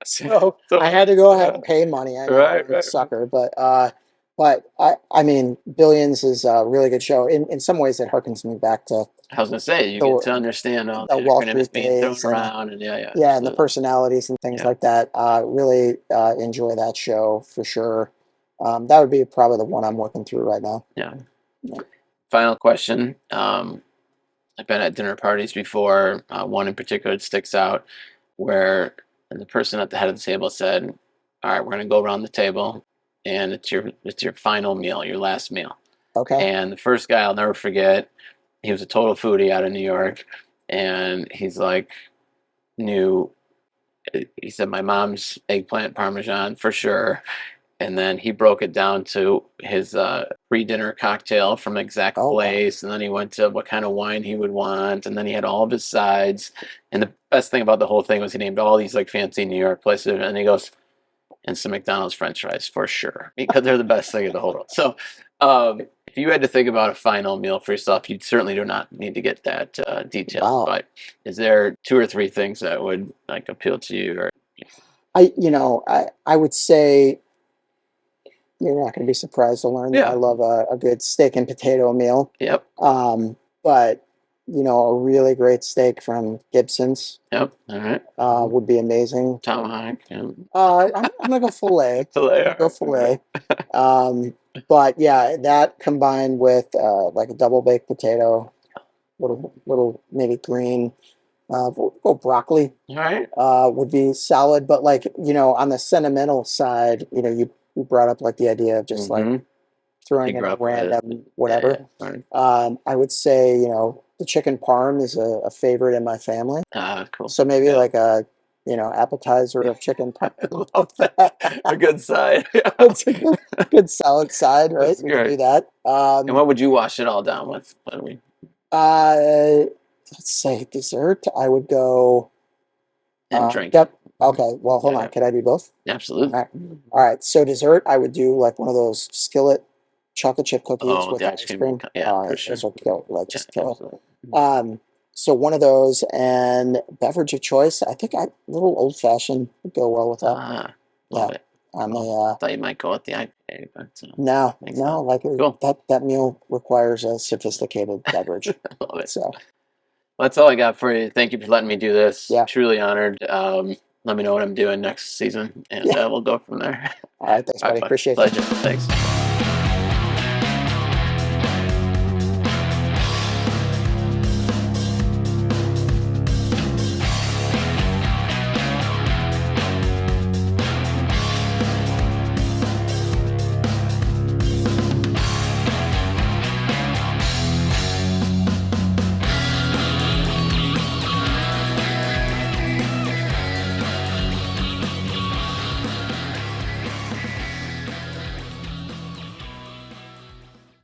So I had to go ahead and pay money. I'm a sucker, but I mean, Billions is a really good show. In some ways, it harkens me back to. I was gonna say you get to understand all the Wall Street being days thrown around and and the personalities and things like that. Really enjoy that show for sure. That would be probably the one I'm working through right now. Yeah. Final question. I've been at dinner parties before. One in particular that sticks out, where the person at the head of the table said, all right, we're gonna go around the table, and it's your final meal, your last meal. Okay. And the first guy I'll never forget, he was a total foodie out of New York, and he's like, knew he said my mom's eggplant parmesan for sure. And then he broke it down to his pre-dinner cocktail from exact Oh, wow. place, and then he went to what kind of wine he would want, and then he had all of his sides. And the best thing about the whole thing was he named all these like fancy New York places, and he goes, and some McDonald's French fries for sure, because they're the best thing in the whole world. So, if you had to think about a final meal for yourself, you certainly do not need to get that detailed. Wow. But is there 2 or 3 things that would like appeal to you? Or I would say you're not going to be surprised to learn that Yeah. I love a good steak and potato meal. Yep, But a really great steak from Gibson's yep, all right. would be amazing. Tomahawk, yeah. I'm gonna go filet. Filet, Go filet. But yeah, that combined with like a double baked potato, little maybe green, we'll go broccoli. All right. Would be solid. But like on the sentimental side, you brought up like the idea of just like throwing You in grew a up with it. random whatever. Yeah, right. I would say the chicken parm is a favorite in my family. Cool. So maybe Yeah. like a appetizer of chicken parm. I love that. A good side. It's a good solid side, right? That's We can do great. that. And what would you wash it all down with? What do we? Let's say dessert. I would go. And drink. Yep. Okay. Well, hold Yeah. on. Can I do both? Absolutely. All right. So dessert, I would do like one of those skillet chocolate chip cookies Oh, with the ice ice cream. cream. Yeah, for sure. Those will kill. Like just Yeah, kill. absolutely. So one of those, and beverage of choice. I think a little old fashioned would go well with that. Love Yeah. it. On the I thought you might go with the IPA, but no, makes no, sense. like Cool. that meal requires a sophisticated beverage. I love it. So Well, that's all I got for you. Thank you for letting me do this. Yeah. Truly honored. Let me know what I'm doing next season, and Yeah. we'll go from there. all right, thanks, All right, buddy. bud. Appreciate it. Pleasure. Thanks.